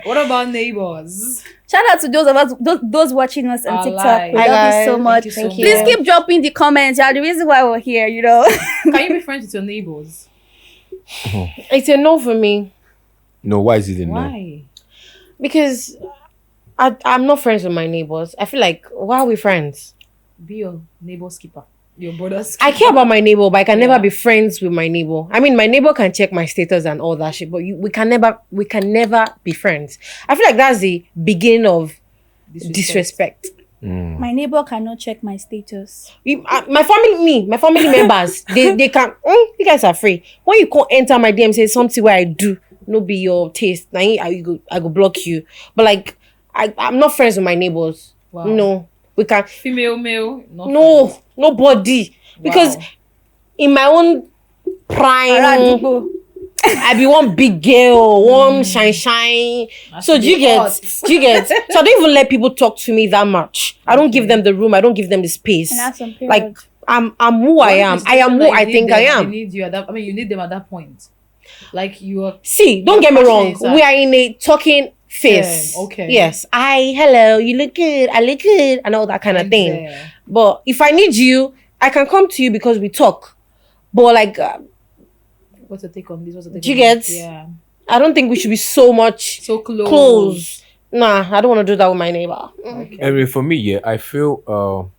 What about neighbors? Shout out to those of us, those watching us on Our TikTok. lives. We Hi, love you so guys. much. Thank you so Please much. keep dropping the comments. You're the reason why we're here, you know. Can you be friends with your neighbors? It's a no for me no, why is it a no? Why? because I'm not friends with my neighbors. I feel like, why are we friends? Be your neighbor's keeper. Your brother's I keeper. care about my neighbor, but I can Yeah. never be friends with my neighbor. I mean, my neighbor can check my status and all that shit, but we can never be friends. I feel like that's the beginning of disrespect. My neighbor cannot check my status. My family members, they can. You guys are free. When you can't enter my DM, say something where I do no be your taste. Now I go block you. But like, I'm not friends with my neighbors. Wow. No, we can. Female, male. Not No, friends. nobody. Because Wow. in my own prime, Aradugbo. I be one big girl, one shine. So do you get? So I don't even let people talk to me that much. I don't give them the room. I don't give them the space. And have some period. Like I'm who I am. I am who I think I am. They need you at that. I mean, you need them at that point. Like you are. See, don't get me wrong. passionate, We are in a talking phase. Okay. Yes. Hello, you look good. I look good, and all that kind of I'm thing. there. But if I need you, I can come to you because we talk. But like, What's your take on this? What's your take Do you on get? this? Yeah. I don't think we should be so much So close. close. Nah, I don't want to do that with my neighbor. Okay. I mean, for me, yeah, I feel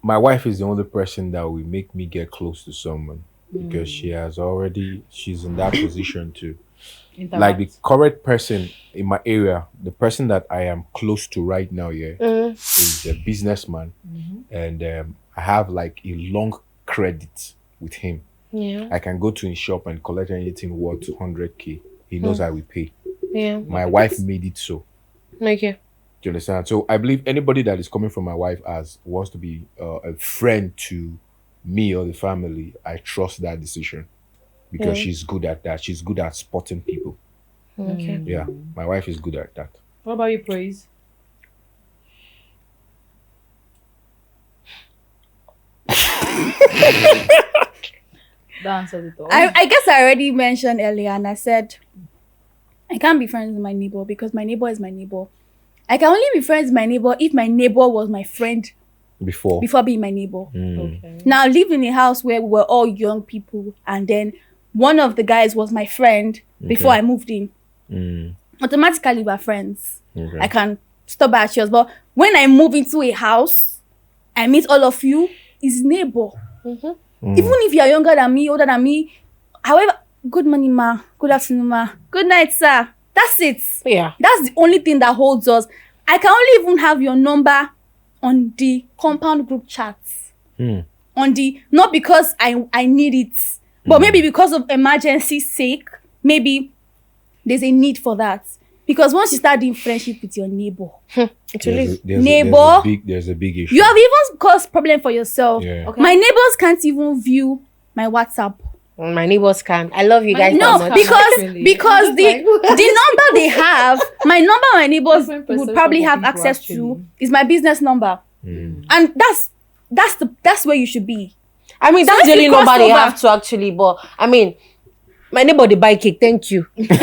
my wife is the only person that will make me get close to someone because she's in that position too. Interact. Like the correct person in my area, the person that I am close to right now, yeah, is a businessman, and I have like a long credit with him. Yeah, I can go to his shop and collect anything worth 200K. He knows I will pay. yeah. My wife made it so. Okay. Do you understand? So I believe anybody that is coming from my wife as wants to be a friend to me or the family, I trust that decision because she's good at that. She's good at spotting people. Okay. Yeah, my wife is good at that. What about you, Praise? That answers it all. I guess I already mentioned earlier, and I said I can't be friends with my neighbor because my neighbor is my neighbor. I can only be friends with my neighbor if my neighbor was my friend Before. before being my neighbor. Okay. Now, I lived in a house where we were all young people, and then one of the guys was my friend before I moved in. Automatically, we're friends. Okay. I can stop by at yours, but when I move into a house, I meet all of you, is neighbor. Even if you are younger than me, older than me, however, good morning, ma. Good afternoon, ma. Good night, sir. That's it. Yeah. That's the only thing that holds us. I can only even have your number on the compound group chats. On the, not because I need it, but maybe because of emergency sake, maybe there's a need for that. Because once you start doing friendship with your neighbor, There's a big issue. you have even caused problem for yourself. Yeah. Okay. My neighbors can't even view my WhatsApp. My neighbors can. I love you guys. No, so much. because the number they have, my number my neighbors would probably have access to is my business number, and that's where you should be. I mean, So that's the if only you cross number they over- have to actually. But I mean, my neighbor they buy cake. Thank you. Okay, so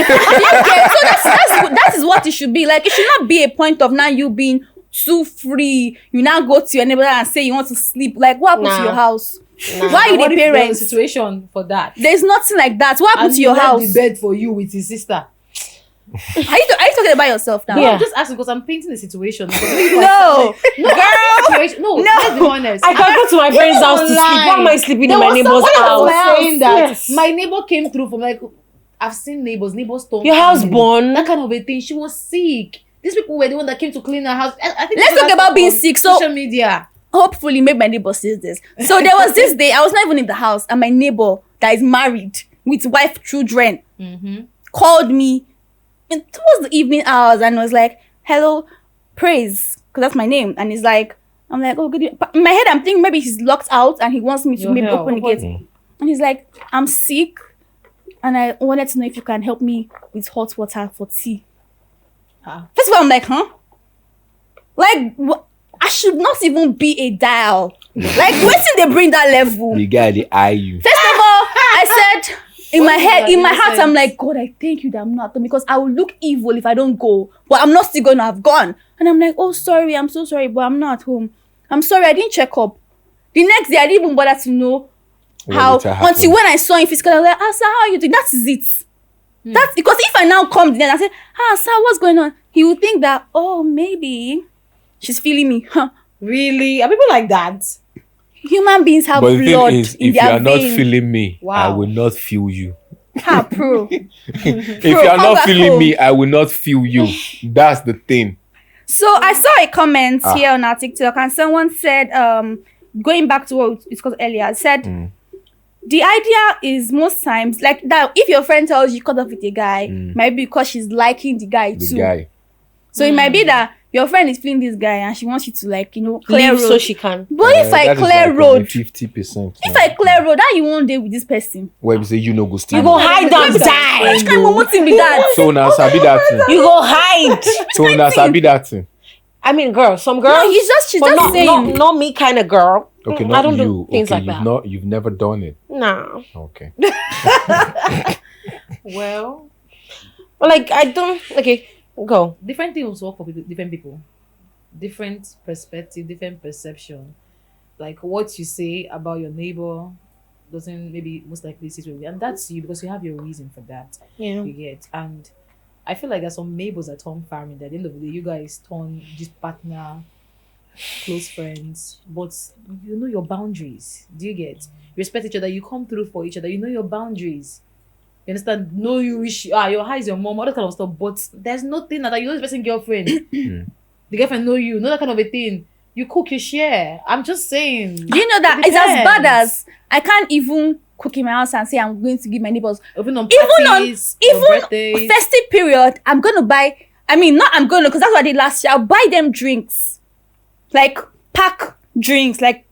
that is what it should be. Like, it should not be a point of now you being too free. You now go to your neighbor and say you want to sleep. Like, what happened to Nah. your house? Nah. Why are you What the if there's a parents? situation for that? There's nothing like that. What happened And to your he left house? the bed for you with his sister. Are you talking about yourself now? Yeah. I'm just asking because I'm painting the situation. No, Situation. No, let's be honest. I can go to my parents' house to sleep. Why am I sleeping in my neighbor's house? Saying that Yes. my neighbor came through from like I've seen neighbors told Your house born. that kind of a thing. She was sick. These people were the one that came to clean her house. I think Let's people talk are about being on sick. So social media. hopefully maybe my neighbor sees this. So there was this day I was not even in the house, and my neighbor that is married with wife, children, called me towards the evening hours and was like, "Hello, Praise," because that's my name, and he's like, I'm like, "Oh, good." But in my head I'm thinking maybe he's locked out and he wants me to Your maybe help. open the gate, and he's like, "I'm sick and I wanted to know if you can help me with hot water for tea." First of all, I'm like, huh? Like, I should not even be a dial. Like, wait till they bring that level. The guy they eye you. First of all, I said in my head, in my heart, innocent? I'm like, God, I thank you that I'm not, because I will look evil if I don't go. But I'm not still gonna have gone. And I'm like, oh, sorry, I'm so sorry, but I'm not at home. I'm sorry, I didn't check up. The next day, I didn't even bother to know how, until when I saw him physically, I was like, sir, how are you doing? That is it. That's because if I now come then I say, sir, what's going on? He would think that, oh, maybe she's feeling me. Huh. Really? Are people like that? Human beings have But the blood thing is, in if you their are not veins. feeling me, I Wow. will not feel you. Pro. If you are come not back feeling home. me, I will not feel you. That's the thing. So I saw a comment here on our TikTok, and someone said, going back to what we discussed earlier, said the idea is most times like that. If your friend tells you cut off with a guy, might be because she's liking the guy The too. guy. So it might be that your friend is feeling this guy and she wants you to, like, clear Leave road. so she can. But if I That is clear like road, 50%. if I clear road, how you won't date with this person? Where we say you know go steal. You go hide and Which die. kind of motive be that? So now sabi that thing. You go hide. So now sabi that thing. I mean, girl, some girls. No, she's but just not, saying. not me kind of girl. Okay, I not don't you. do things Okay, like that. you've never done it. Nah. Okay. Well, But like, I don't. Okay, go. different things work for different people. Different perspective, different perception. Like what you say about your neighbor doesn't maybe most likely sit with you. And that's you because you have your reason for that. Yeah. You get. And I feel like there's some neighbors that turn family. That at the end of the day, you guys turn just partner, close friends. But you know your boundaries. Do you get? You respect each other. You come through for each other. You know your boundaries. You understand? No, you wish your high is your mom, all that kind of stuff. But there's nothing that you know this person girlfriend. The girlfriend know you, know that kind of a thing. You cook, you share. I'm just saying. Do you know that It it's as bad depends. as I can't even cook in my house and say I'm going to give my neighbors. Even on Even on parties, on birthdays. even festive period, I'm gonna buy. I mean, not I'm gonna, because that's what I did last year. I'll buy them drinks, like pack drinks, like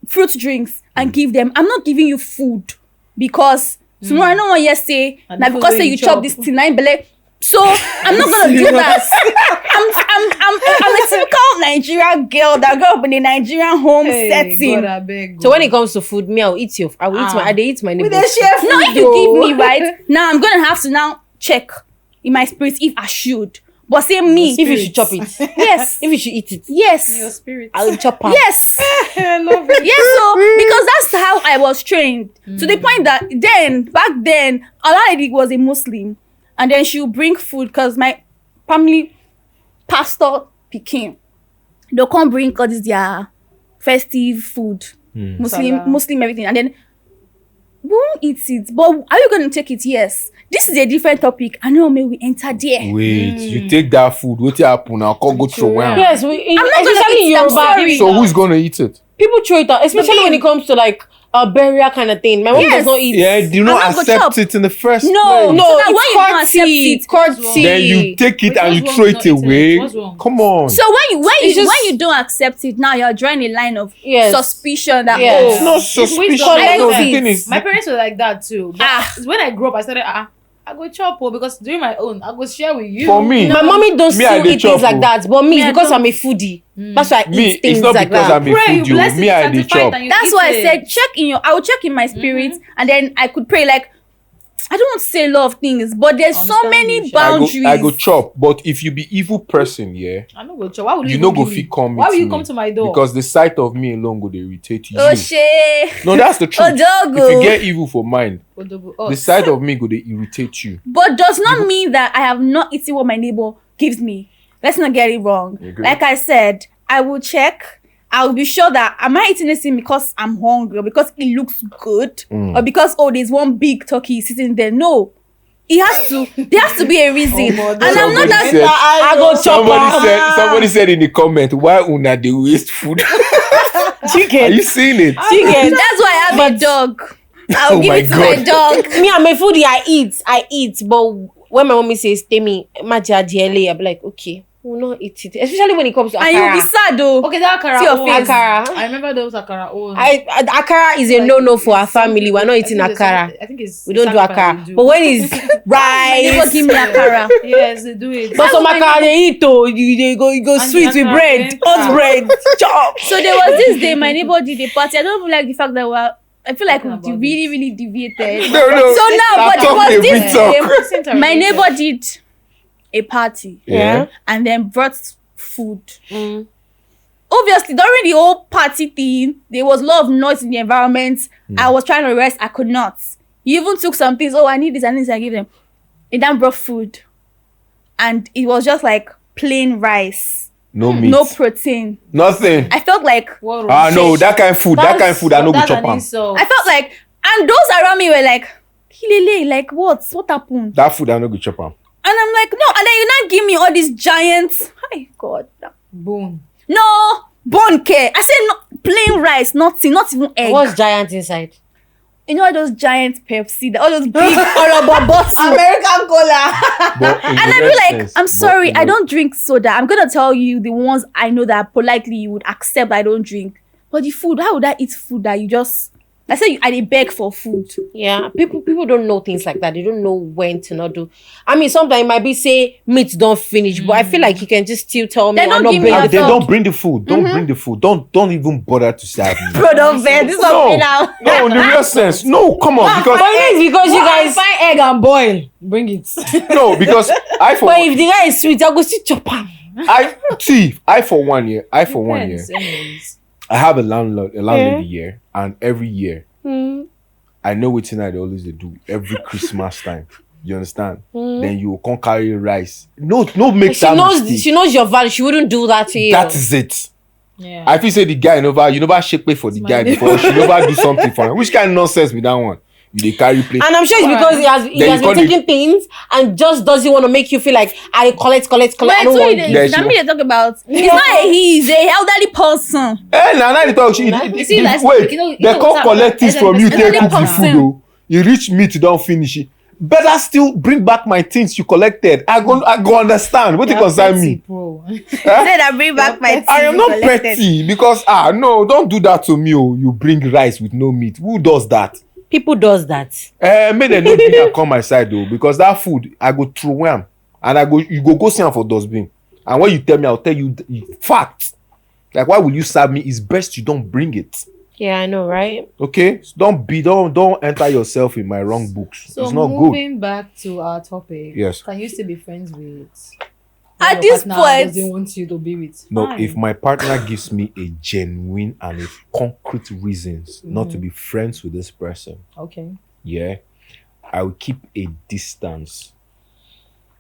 fruit drinks, and give them. I'm not giving you food because tomorrow I don't want you to say And now the food because wey say you you chop chop. this tonight belle. So I'm not gonna do that. I'm a typical Nigerian girl that grew up in a Nigerian home setting. God, I beg. So when it comes to food, me, I'll eat I dey eat my we neighbors. dey share food. No, if you give me right now, I'm gonna have to now check in my spirit if I should. But say me, If you should chop it. yes, If you should eat it. yes, your spirit. I'll chop it. yes, I love it. yes. So because that's how I was trained, to the point that back then, all I did was a Muslim, and then she would bring food because my family pastor became. They'll come bring all this their festive food, Salah. Muslim everything, and then we won't eat it. But are you going to take it? Yes. This is a different topic. I know, may we enter there. Wait, you take that food, what happen? I'll call go throw one. Yes, I'm not gonna especially eat in it, I'm Yoruba, sorry. So who's gonna eat it? people throw it out, especially when it comes to like a burial kind of thing. My mom does not eat. Yeah, do you I'm not not gonna accept chop. it in the first No, place? No, So that when you don't it's accept courtesy. Then you take it Wait, and you what's throw wrong it with not eating away. it? What's wrong? Come on. So when It's just- when you don't accept it, now you're drawing a line of Yes. suspicion that Yes. It's not suspicious. collect No, the it. thing is, My parents were like that too. But Ah. when I grew up, I started, I go chop because doing my own, I go share with you. For me, My mommy don't Me, I still dey eat things chop, like oh. that, but me, Me, I because don't. I'm a foodie, that's why I me, eat things it's not like because that. I'm a Pray, you foodie. bless it, Me, I dey sanctify it, chop. and you that's eat why I it. said I will check in my spirit, and then I could pray. Like, I don't want to say a lot of things, but there's so Understand many you, Sha. boundaries. I go chop, but if you be evil person, yeah, I no go chop. Why would you you no even go give me? fit come Why meet will you me come to my door? because the sight of me alone go dey irritate you. Oh shit. No, that's the truth. Odogo. If you get evil for mind, Odogo, the sight of me go dey irritate you. But does not mean that I have not eaten what my neighbor gives me. Let's not get it wrong. Okay. Like I said, I will check. I'll be sure that am I eating this thing because I'm hungry or because it looks good or because there's one big turkey sitting there. No. There has to be a reason. And I'm not that Said- I go chop somebody said in the comment, why una dey waste food? Are chicken. you seeing it? Chicken. That's why I have a dog. I'll Oh give my it to my God. dog. Me, I'm a foodie. I eat. But when my mommy says, "Temi, maja DLA," I'm like, okay, we'll not eat it. Especially when it comes to And you'll be akara. sad though. Okay, that akara. See your own. face. Akara. I remember those akara. Akara is a no-no for our family. We're not eating akara. I think it's We don't do sacrifice akara. they do. But when it's Neighbor rice, give me akara. Yes, they do it. but some akara they eat oh, you go And sweet the with akara bread, then- hot bread, chop. So there was this day my neighbor did a party. I don't even like the fact that I feel like Talking we about really, this. really deviated. No, no. So now, Stop but it talking, was we this talk. day, Same my time, neighbor did a party Yeah. and then brought food. Mm. Obviously, during the whole party thing, there was a lot of noise in the environment. I was trying to rest, I could not. He even took some things. Oh, I need this, I need this. I give them. He then brought food, and it was just like plain rice, No meat. no protein. Nothing. I felt like What Ah, no, shit. that kind of food, that kind of food, I no go That's chop an am. insult. I felt like, and those around me were like, Hilele, like what happened? That food, I no go chop am. And I'm like, no, and then you now give me all these giants. Hi, God. Bone. No, bone care. I said no, plain rice, nothing, not even egg. What's giant inside? You know all those giant Pepsi, all those big horrible bottles. American cola. But in And the I'd be next like, sense- I'm but sorry, in the- I don't drink soda. I'm gonna tell you the ones I know that politely you would accept I don't drink. But the food, how would I eat food that you just I say I dey beg for food. Yeah, people don't know things like that. They don't know when to not do. I mean, sometimes it might be say meat don't finish, but I feel like you can just still tell me. Then don't I'm not give me bringing your the Then food. dog. don't bring the food. Don't bring the food. Don't even bother to serve me. Bro, don't vex. This is No, okay now. no, in the real sense. No, come on, because But it is because you guys. Find egg and boil. Bring it. no, because I for But if the guy is sweet, I go see chop am. I for 1 year, Depends, anyways. I have a landlady here, and every year I know what thing I dey always dey do every Christmas time. You understand? Then you come carry rice. No, make She that knows. mistake. She knows your value. She wouldn't do that to you. That is it. Yeah. I feel say the guy you never shake pay for the my guy neighbor. before. She never do something for him. Which kind of nonsense with that one? You dey carry plate. And I'm sure it's because he Then has you been call taking things and just doesn't want to make you feel like I collect. I Wait, don't so want. it Yeah, is. she That me they talk about. It's not a he, he's a elderly person. Now they talk. You see, like, Wait, you know they come what's collect things from you. elderly Take cook the person. food though. You reach me to don't finish it. Better still bring back my things you collected. I go understand. What it concern me? Bro. Said I bring back my I am tea not collected. petty because no, don't do that to me. Oh, you bring rice with no meat. Who does that? People does that. May they not bring and come my side though, because that food I go throw am and you go see am for dustbin. And when you tell me, I'll tell you fact. Like why will you serve me? It's best you don't bring it. Yeah, I know, right? Okay, so don't enter yourself in my wrong books. So It's not good. moving back to our topic. Yes. Can you still be friends with? At your this partner point- doesn't want you to be with. No, Fine. if my partner gives me a genuine and a concrete reasons not to be friends with this person, Okay. yeah, I will keep a distance.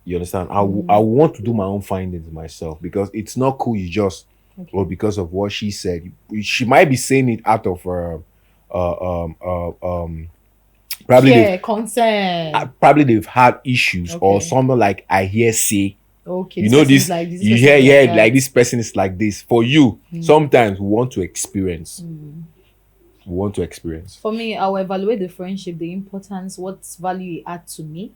You understand? I want to do my own findings myself because it's not cool. You just or because of what she said. She might be saying it out of probably Yeah, consent. probably they've had issues or Okay. something like I hear say. Okay. You know person this, is like this, you person hear, is yeah, that. like this person is like this. For you, sometimes we want to experience. we want to experience. For me, I will evaluate the friendship, the importance, what value it add to me,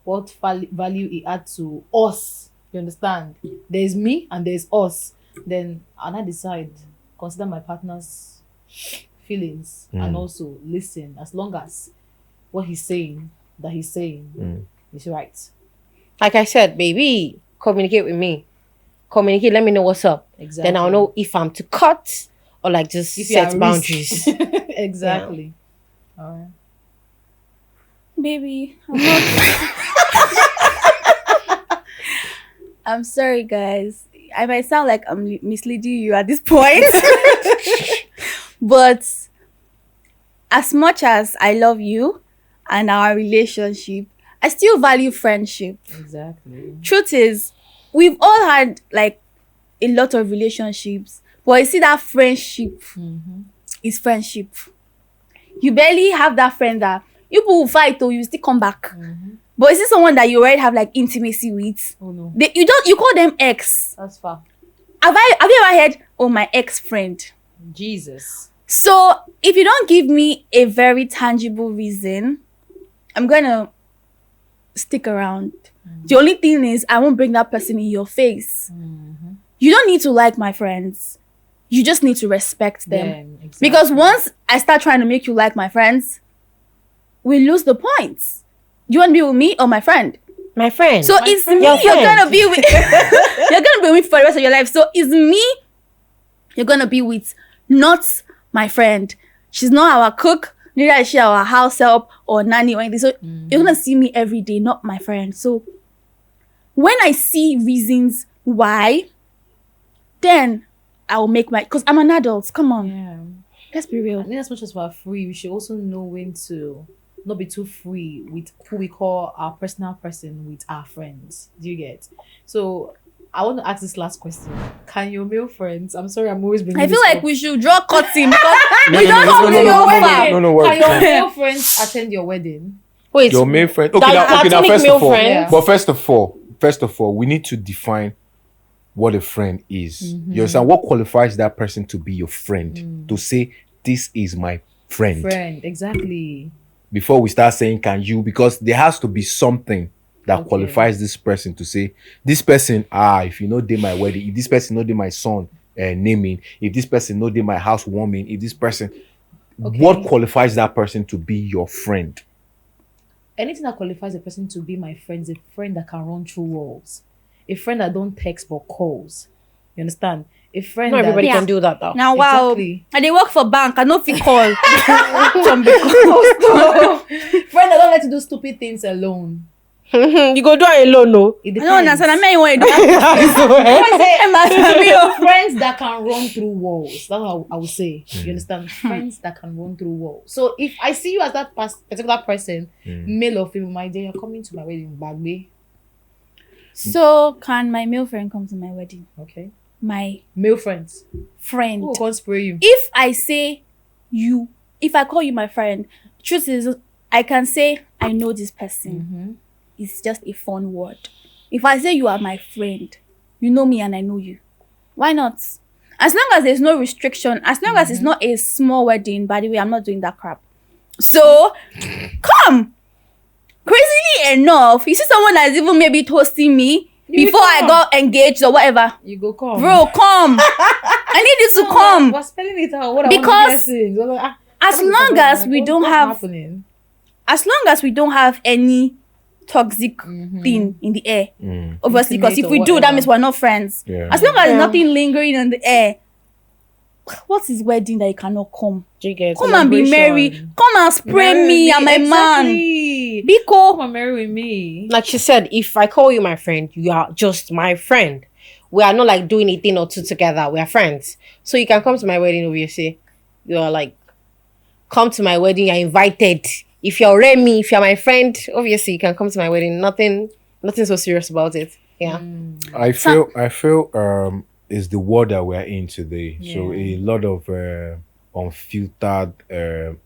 what value it add to us. You understand? There's me and there's us. Then I decide, consider my partner's feelings and also listen. As long as what he's saying is right. Like I said, baby, communicate with me. Communicate, let me know what's up. Exactly. Then I'll know if I'm to cut or like just If you're at set boundaries. Exactly. All right. Baby, I'm not. I'm sorry, guys. I might sound like I'm misleading you at this point. But as much as I love you and our relationship, I still value friendship. Exactly. Truth is, we've all had like a lot of relationships, but you see that friendship is friendship. You barely have that friend that you people will fight or you still come back. But is this someone that you already have like intimacy with? Oh no. You call them ex. That's far. Have you ever heard, oh, my ex friend? Jesus. So if you don't give me a very tangible reason, I'm gonna stick around. The only thing is I won't bring that person in your face. You don't need to like my friends. You just need to respect them. Exactly. Because once I start trying to make you like my friends, we lose the points. You want to be with me or my friend? My friend. So it's friend. me Your you're friend. gonna be with. You're gonna be with for the rest of your life. So it's me you're gonna be with, not my friend. She's not our cook, neither is she our house help or nanny or anything. So you're gonna see me every day, not my friend. So when I see reasons why, then I'll make my, because I'm an adult. Come on. Yeah. Let's be real. I think as much as we're free, we should also know when to not be too free with who we call our personal person with our friends. Do you get? So I want to ask this last question. Can your male friends, I'm sorry, I'm always bringing I feel this like up. we should draw cutting because No, we no, don't no, come no, to no, your no, wedding. no, no, Can your wait. male friends attend your wedding? Wait, Your male friend. Okay, now, platonic first male of all, friends? but first of all, we need to define what a friend is. You understand? What qualifies that person to be your friend? To say this is my friend. Friend, exactly. Before we start saying can you, because there has to be something that Okay. qualifies this person to say this person. If you know they my wedding, if this person know they my son naming, if this person know they my house warming, if this person, what qualifies that person to be your friend? Anything that qualifies a person to be my friend is a friend that can run through walls. A friend that don't text but calls. You understand? A friend not that everybody Yeah. can do that though. Now, wow. Exactly. And they work for bank. I know if you call. From the Friend that don't let you do stupid things alone. You go do it alone, no? It I depends. don't understand. I mean, you want to do Friends that can run through walls. That's what I would say. You understand? Friends that can run through walls. So if I see you as that particular person, male or female, my dear, you're coming to my wedding, Bagbe. So, can my male friend come to my wedding? Okay. My Male friends. friend. Who can't spray you? If I say you, if I call you my friend, truth is, I can say I know this person. It's just a fun word. If I say you are my friend, you know me and I know you. Why not? As long as there's no restriction, as long as it's not a small wedding, by the way, I'm not doing that crap. So, come. Crazily enough, you see someone that's even maybe toasting me before I got engaged or whatever. You go come. Bro, come. I need you to come. We're spelling it out. What Because as long long as we don't have any toxic thing in the air, obviously, because if Intimate we or do, that whatever. means we're not friends. Yeah. As long as there's nothing lingering in the air, what is wedding that you cannot come? Do you get Come and be merry. Come and spray me and my man. Be Biko. come and marry with me. like she said, if I call you my friend, you are just my friend. We are not like doing a thing or two together. We are friends. So you can come to my wedding, obviously. You are like, come to my wedding, you're invited. If you're Remy, if you're my friend, obviously you can come to my wedding. Nothing so serious about it. Yeah. I feel is the world that we're in today. So a lot of unfiltered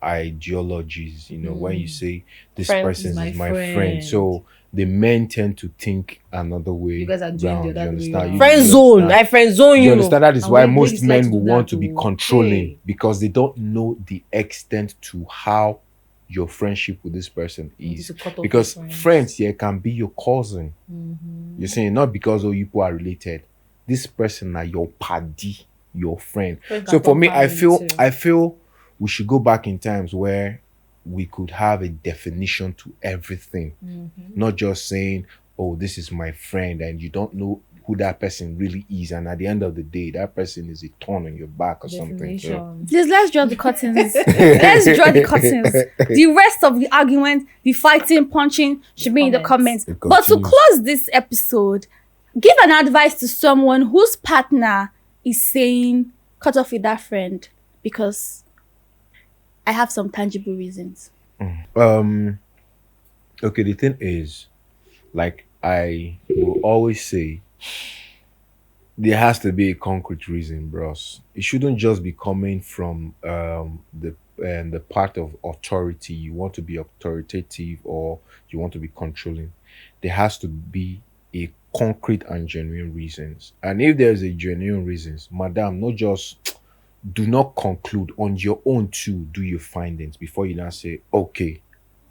ideologies. When you say this Friend person is is my my friend, so the men tend to think another way You guys are doing the round. You other way understand? round. friend You zone. understand? I friend zone You you. understand? That is And why when most ladies like men to will do want that to be too, controlling hey. because they don't know the extent to how your friendship with this person You need is. to cut off Because your friends here can be your cousin. Mhm. You're saying not because you people are related. This person are your paddy, your friend. Friend So can for turn me, I family feel too. I feel we should go back in times where we could have a definition to everything, not just saying, "Oh, this is my friend," and you don't know who that person really is, and at the end of the day, that person is a thorn on your back or something. So, Definition. Please, let's draw the curtains. Let's draw the curtains. The rest of the argument, the fighting, punching should be in the comments. It But to continues. close this episode, give an advice to someone whose partner is saying, cut off with that friend because I have some tangible reasons. Okay, the thing is, like I will always say, there has to be a concrete reason, bros. It shouldn't just be coming from the part of authority. You want to be authoritative or you want to be controlling. There has to be a concrete and genuine reasons. And if there's a genuine reasons, madam, not just do not conclude on your own too. Do your findings before you now say, okay,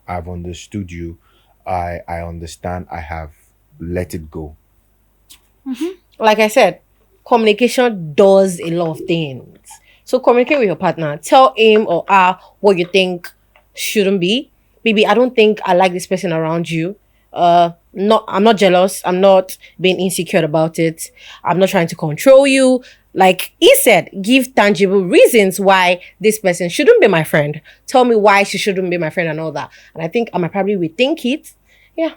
I've understood you. I understand. I have let it go. Like I said, communication does a lot of things. So communicate with your partner. Tell him or her what you think shouldn't be. Maybe I don't think I like this person around you. I'm not jealous. I'm not being insecure about it. I'm not trying to control you. Like he said, give tangible reasons why this person shouldn't be my friend. Tell me why she shouldn't be my friend and all that. And I think I might probably rethink it. Yeah.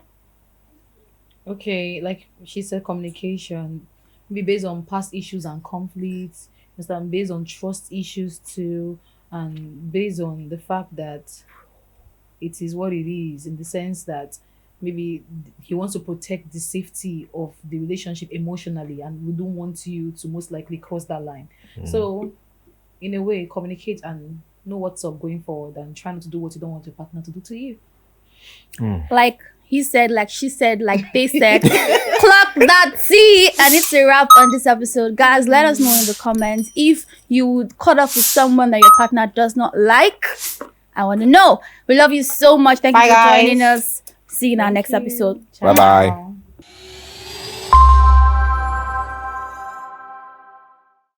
Okay, like she said, communication be based on past issues and conflicts, understand, based on trust issues too, and based on the fact that it is what it is, in the sense that maybe he wants to protect the safety of the relationship emotionally and we don't want you to most likely cross that line. So in a way, communicate and know what's up going forward and try not to do what you don't want your partner to do to you. Like he said, like she said, like they said, clock that T. And it's a wrap on this episode. Guys, let us know in the comments if you would cut off with someone that your partner does not like. I want to know. We love you so much. Thank Bye, you for guys. joining us. See you in our next episode. Bye bye.